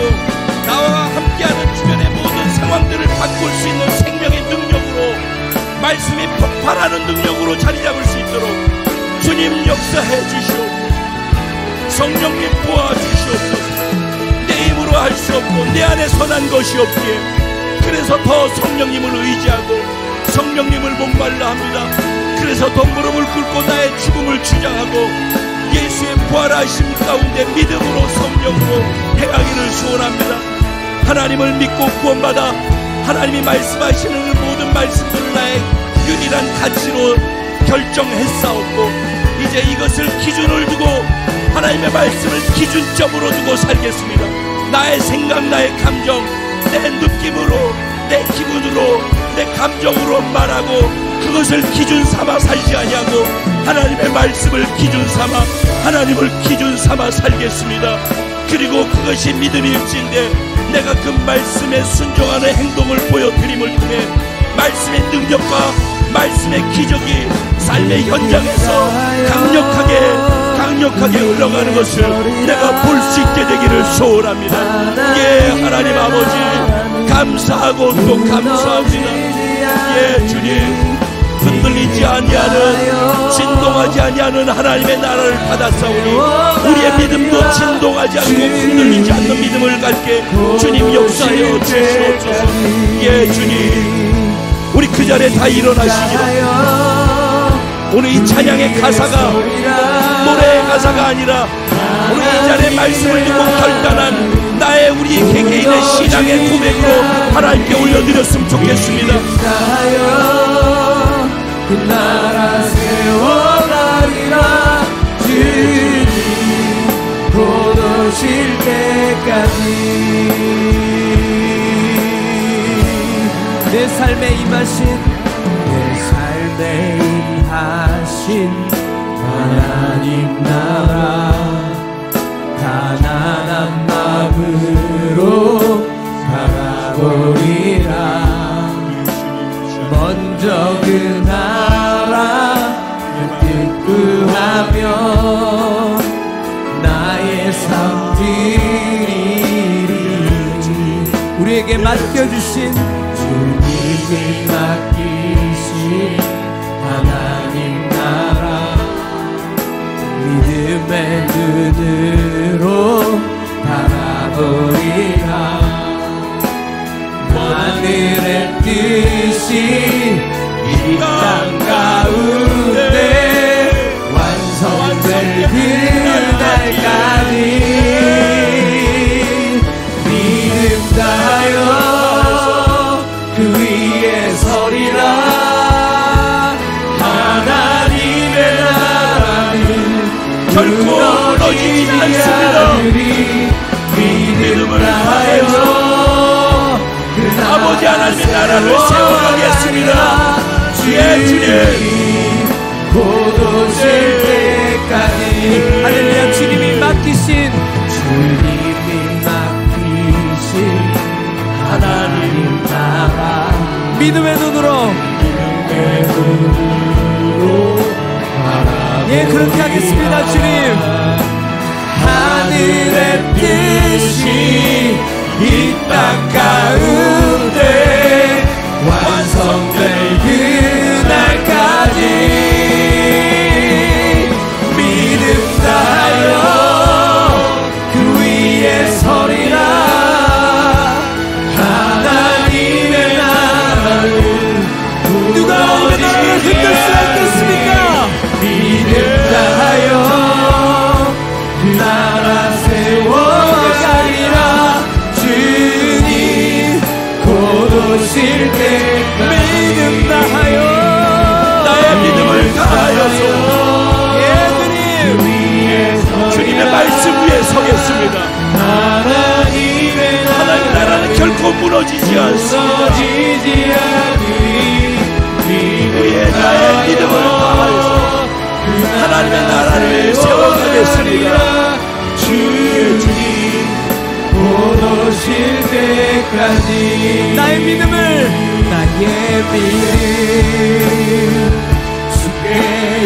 나와 함께하는 주변의 모든 상황들을 바꿀 수 있는 생명의 능력으로, 말씀이 폭발하는 능력으로 자리 잡을 수 있도록 주님 역사해 주시옵소서. 성령님 도와주시옵소서. 내 힘으로 할 수 없고 내 안에 선한 것이 없기에 그래서 더 성령님을 의지하고 성령님을 목말라 합니다. 그래서 더 무릎을 꿇고 나의 죽음을 주장하고 예수의 부활하심 가운데 믿음으로 성령으로 행하기를 소원합니다. 하나님을 믿고 구원받아 하나님이 말씀하시는 모든 말씀들을 나의 유일한 가치로 결정했사옵고 이제 이것을 기준을 두고 하나님의 말씀을 기준점으로 두고 살겠습니다. 나의 생각, 나의 감정, 내 느낌으로, 내 기분으로, 내 감정으로 말하고 그것을 기준 삼아 살지 아니하고 하나님의 말씀을 기준 삼아 하나님을 기준 삼아 살겠습니다. 그리고 그것이 믿음일진데 내가 그 말씀에 순종하는 행동을 보여드림을 통해 말씀의 능력과 말씀의 기적이 삶의 현장에서 강력하게 흘러가는 것을 내가 볼 수 있게 되기를 소원합니다. 예, 하나님 아버지 감사하고 또 감사합니다. 예, 주님 흔들리지 아니하는 진동하지 아니하는 하나님의 나라를 받았사오니 우리의 믿음도 진동하지 않고 흔들리지 않는 믿음을 갖게 주님 역사하여 주시옵소서. 예, 주님 우리 그 자리에 다 일어나시기를. 오늘 이 찬양의 가사가 노래의 가사가 아니라 오늘 이 자리에 말씀을 듣고 결단한 나의 우리 개개인의 신앙의 고백으로 하나님께 올려드렸으면 좋겠습니다. 그 나라 세워가리라 주님 곧 오실 때까지 내 삶에 임하신 하나님 나라 가난한 마음으로 바라보리라. 먼저 그 나라 뜻 구하며 나의 삶 드리리. 우리에게 맡겨주신 주님이 맡기신 하나님 나라 믿음의 눈으로 바라보리라. 하늘의 뜻이 이 땅 가운데 완성될 그날까지 믿음 다하여 그 위에 서리라. 하나님의 나라는 결코 무너지지 않습니다. 믿음을 다하여 아버지 하나님의 나라를 세워가겠습니다. 예, 주님 곧 오실 때까지 할렐루야. 주님이 맡기신 하나님 나라 믿음의 눈으로 예, 그렇게 하겠습니다. 주님 하늘의 뜻이 이 땅 가운데 완성될 그날까지 믿음 다하여 그 위에 서리라. 하나님의 나라를 누가 하나님의 나라를 흔들 수가 있겠습니까? 믿음 다하여 그 나라 세워가리라. 주님 곧 오실 때 믿음 다하여 나의 믿음을 다하여서 예, 주님 주님의 말씀 위에 서겠습니다. 하나님의 나라는 결코 무너지지 않습니다. 우리의 나의 믿음을 다하여서 하나님의 나라를 세워가겠습니다. 주님 곧 오실 때까지 나의 믿음 주께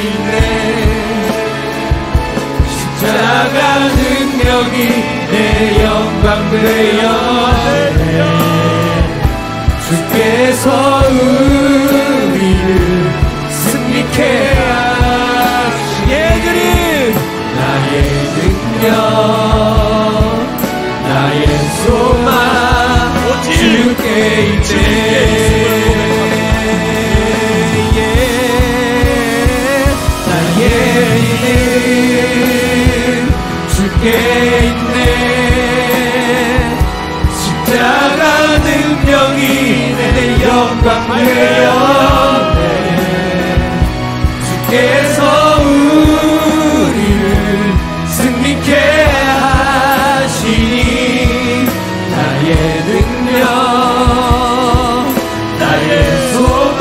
있네. 십자가 능력이 내 영광 되어 주께서 우리를 승리케 하시니 나의 능력 주께 있네. 십자가 능력이 내 영광 되었네. 주께서 우리를 승리케 하시니 나의 능력 나의 소망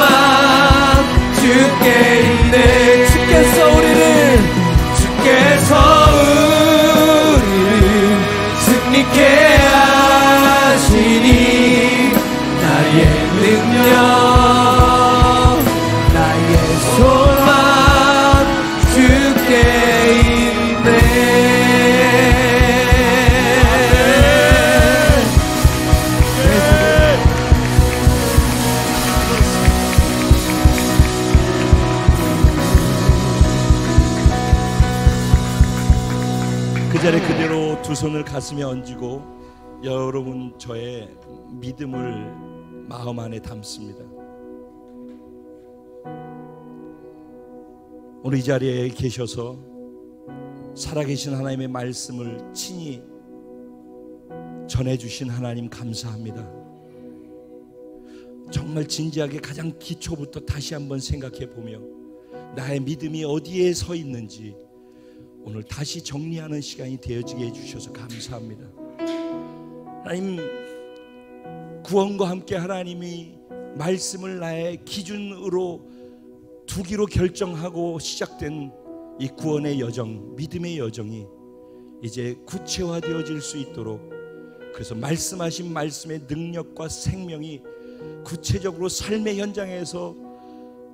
주께 있네. 주께서 우리를 승리케 하시니 나의 능력 나의 소망 주께 있네. 그 자리에 그대로 두 손을 가슴에 얹고 여러분 저의 믿음을 마음 안에 담습니다. 오늘 이 자리에 계셔서 살아계신 하나님의 말씀을 친히 전해주신 하나님 감사합니다. 정말 진지하게 가장 기초부터 다시 한번 생각해 보며 나의 믿음이 어디에 서 있는지 오늘 다시 정리하는 시간이 되어지게 해주셔서 감사합니다. 하나님, 구원과 함께 하나님이 말씀을 나의 기준으로 두기로 결정하고 시작된 이 구원의 여정, 믿음의 여정이 이제 구체화되어질 수 있도록, 그래서 말씀하신 말씀의 능력과 생명이 구체적으로 삶의 현장에서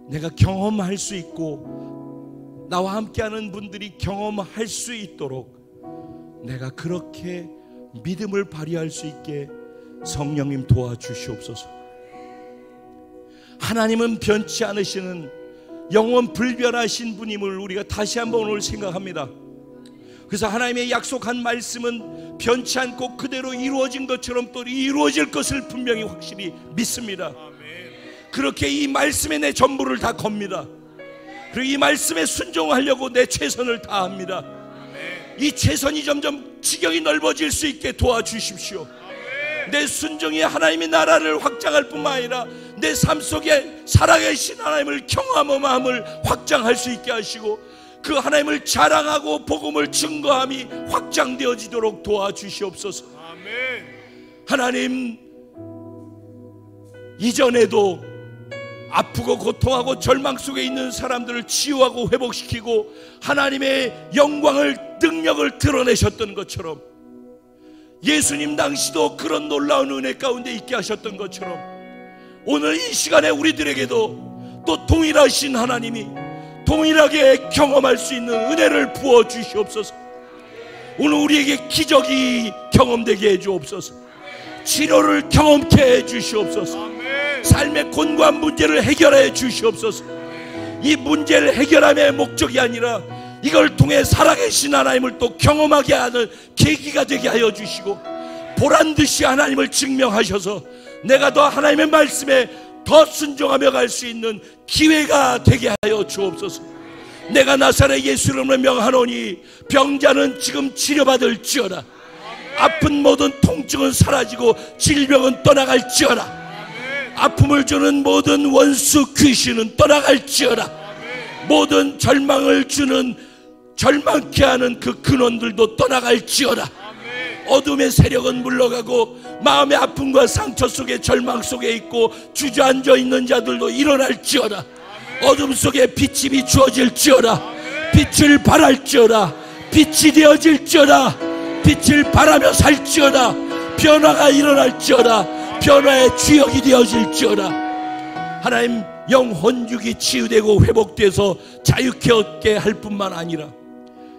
내가 경험할 수 있고 나와 함께하는 분들이 경험할 수 있도록 내가 그렇게 믿음을 발휘할 수 있게 성령님 도와주시옵소서. 하나님은 변치 않으시는 영원 불변하신 분임을 우리가 다시 한번 오늘 생각합니다. 그래서 하나님의 약속한 말씀은 변치 않고 그대로 이루어진 것처럼 또 이루어질 것을 분명히 확실히 믿습니다. 그렇게 이 말씀에 내 전부를 다 겁니다. 그리고 이 말씀에 순종하려고 내 최선을 다합니다. 이 최선이 점점 지경이 넓어질 수 있게 도와주십시오. 내 순종이 하나님의 나라를 확장할 뿐만 아니라 내 삶 속에 살아계신 하나님을 경험한 마음을 확장할 수 있게 하시고 그 하나님을 자랑하고 복음을 증거함이 확장되어지도록 도와주시옵소서. 하나님, 이전에도 아프고 고통하고 절망 속에 있는 사람들을 치유하고 회복시키고 하나님의 영광을, 능력을 드러내셨던 것처럼 예수님 당시도 그런 놀라운 은혜 가운데 있게 하셨던 것처럼 오늘 이 시간에 우리들에게도 또 동일하신 하나님이 동일하게 경험할 수 있는 은혜를 부어주시옵소서. 오늘 우리에게 기적이 경험되게 해주옵소서. 치료를 경험케 해주시옵소서. 삶의 곤고한 문제를 해결해 주시옵소서. 이 문제를 해결함의 목적이 아니라 이걸 통해 살아계신 하나님을 또 경험하게 하는 계기가 되게 하여 주시고 보란듯이 하나님을 증명하셔서 내가 더 하나님의 말씀에 더 순종하며 갈 수 있는 기회가 되게 하여 주옵소서. 내가 나사렛 예수 이름으로 명하노니 병자는 지금 치료받을지어다. 아픈 모든 통증은 사라지고 질병은 떠나갈지어다. 아픔을 주는 모든 원수 귀신은 떠나갈지어다. 모든 절망을 주는 절망케 하는 그 근원들도 떠나갈지어다. 어둠의 세력은 물러가고 마음의 아픔과 상처 속에 절망 속에 있고 주저앉아 있는 자들도 일어날지어다. 어둠 속에 빛이 비추어질지어다. 빛을 발할지어다. 빛이 되어질지어다. 빛을 발하며 살지어다. 변화가 일어날지어다. 변화의 주역이 되어질지어다. 하나님, 영혼 육이 치유되고 회복돼서 자유케 얻게 할 뿐만 아니라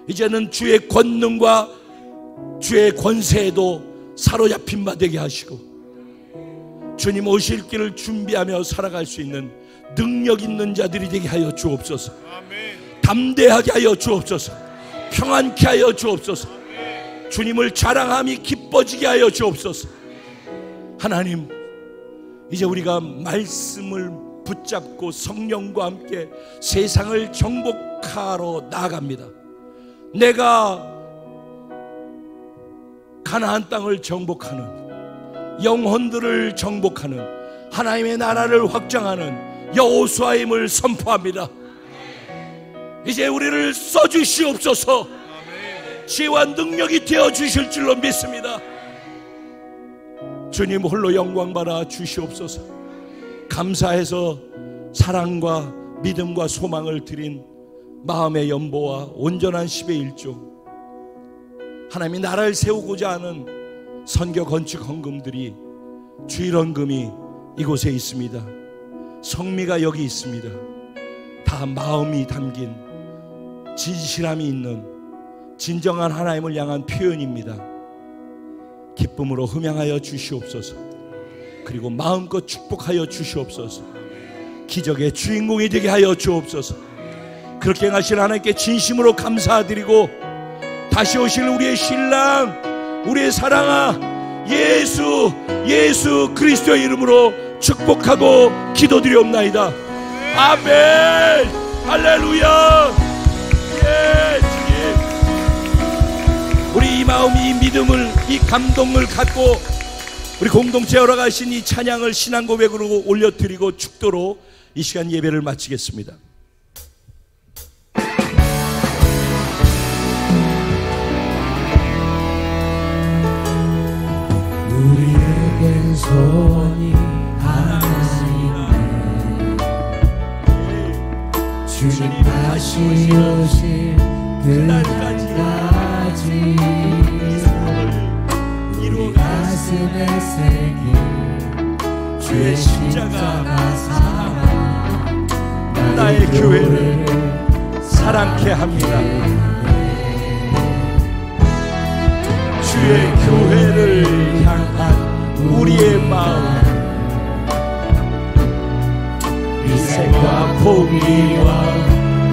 이제는 주의 권능과 주의 권세에도 사로잡힌 바 되게 하시고 주님 오실 길을 준비하며 살아갈 수 있는 능력 있는 자들이 되게 하여 주옵소서. 담대하게 하여 주옵소서. 평안케 하여 주옵소서. 주님을 자랑함이 기뻐지게 하여 주옵소서. 하나님, 이제 우리가 말씀을 붙잡고 성령과 함께 세상을 정복하러 나아갑니다. 내가 가나안 땅을 정복하는, 영혼들을 정복하는, 하나님의 나라를 확장하는 여호수아임을 선포합니다. 이제 우리를 써주시옵소서. 지혜와 능력이 되어주실 줄로 믿습니다. 주님 홀로 영광 받아 주시옵소서. 감사해서 사랑과 믿음과 소망을 드린 마음의 연보와 온전한 10의 1조, 하나님이 나라를 세우고자 하는 선교 건축 헌금들이, 주일 헌금이 이곳에 있습니다. 성미가 여기 있습니다. 다 마음이 담긴 진실함이 있는 진정한 하나님을 향한 표현입니다. 기쁨으로 흠양하여 주시옵소서. 그리고 마음껏 축복하여 주시옵소서. 기적의 주인공이 되게 하여 주옵소서. 그렇게 행하신 하나님께 진심으로 감사드리고, 다시 오실 우리의 신랑, 우리의 사랑아 예수 그리스도의 이름으로 축복하고 기도드리옵나이다. 아멘. 할렐루야. 예, 주님, 우리 이 마음, 이 믿음을, 이 감동을 갖고 우리 공동체 열어가신 이 찬양을 신앙 고백으로 올려드리고 축도로 이 시간 예배를 마치겠습니다. 우리에겐 소원이 하나 있네. 주님 다시 오실 그날까지 우리 가슴에 새긴 주의 십자가 사랑, 나의 교회를 사랑케 합니다. 주의 교회를 향한 우리의 마음, 희생과 포기와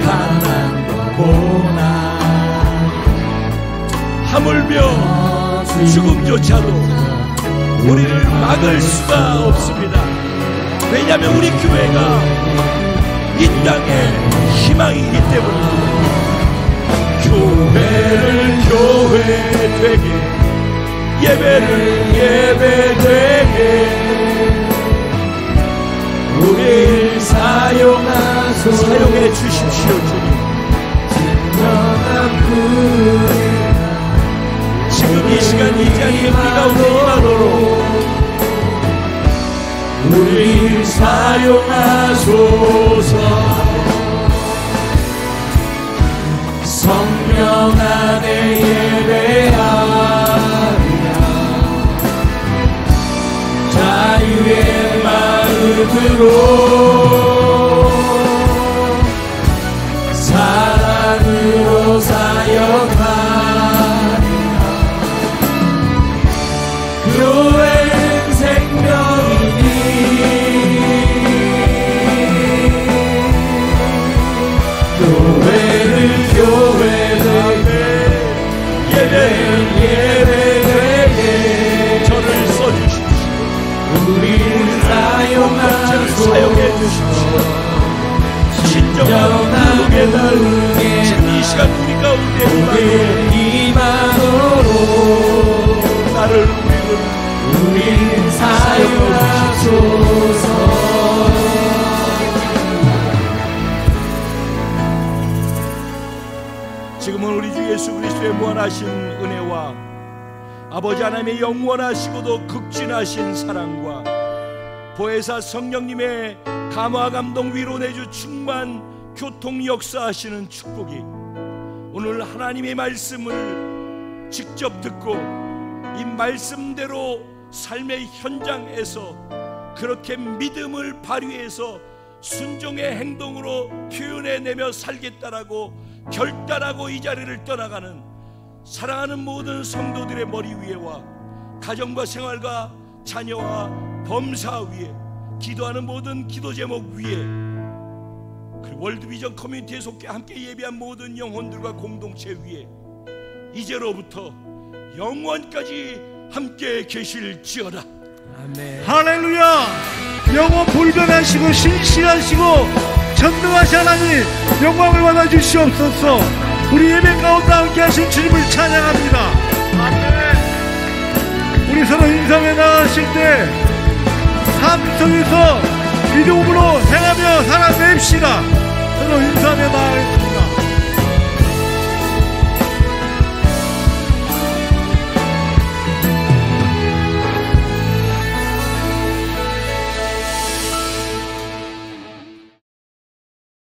가난과 고난, 하물며 죽음조차도 우리를 막을 수가 없습니다. 왜냐하면 우리 교회가 이 땅의 희망이기 때문입니다. 교회를 교회되게, 예배를 예배되게 우리를 사용해 주십시오. 주님, 지금 이 시간 이 자리에 우리가 임하도록 우리를 사용하소서. 성령 안에 예배하리라. 자유의 마음으로 사랑으로 사역하리라. 교회는 생명이니 교회를 교회되게, 예배는 예배되게 저를 써주십시오. 우리를 사용해 주십시오. 진정한 누룩의 날, 지금 이 시간 우리 가운데 임하도록 나를 우리를 사용하소서. 지금은 우리 주 예수 그리스도의 무한하신 은혜와 아버지 하나님의 영원하시고도 극진하신 사랑과 보혜사 성령님의 감화 감동 위로 내주 충만 교통 역사하시는 축복이 오늘 하나님의 말씀을 직접 듣고 이 말씀대로 삶의 현장에서 그렇게 믿음을 발휘해서 순종의 행동으로 표현해내며 살겠다라고 결단하고 이 자리를 떠나가는 사랑하는 모든 성도들의 머리 위에와 가정과 생활과 자녀와 범사 위에, 기도하는 모든 기도 제목 위에, 그리고 월드비전 커뮤니티에 속해 함께 예배한 모든 영혼들과 공동체 위에 이제로부터 영원까지 함께 계실지어다. 아멘. 할렐루야. 영원 불변하시고 신실하시고 전능하신 하나님 영광을 받아 주시옵소서. 우리 예배 가운데 함께 하신 주님을 찬양합니다. 아멘. 우리 서로 인사에 나가실 때 삶 속에서 믿음으로 행하며 살아냅시다. 서로 인사에 나갈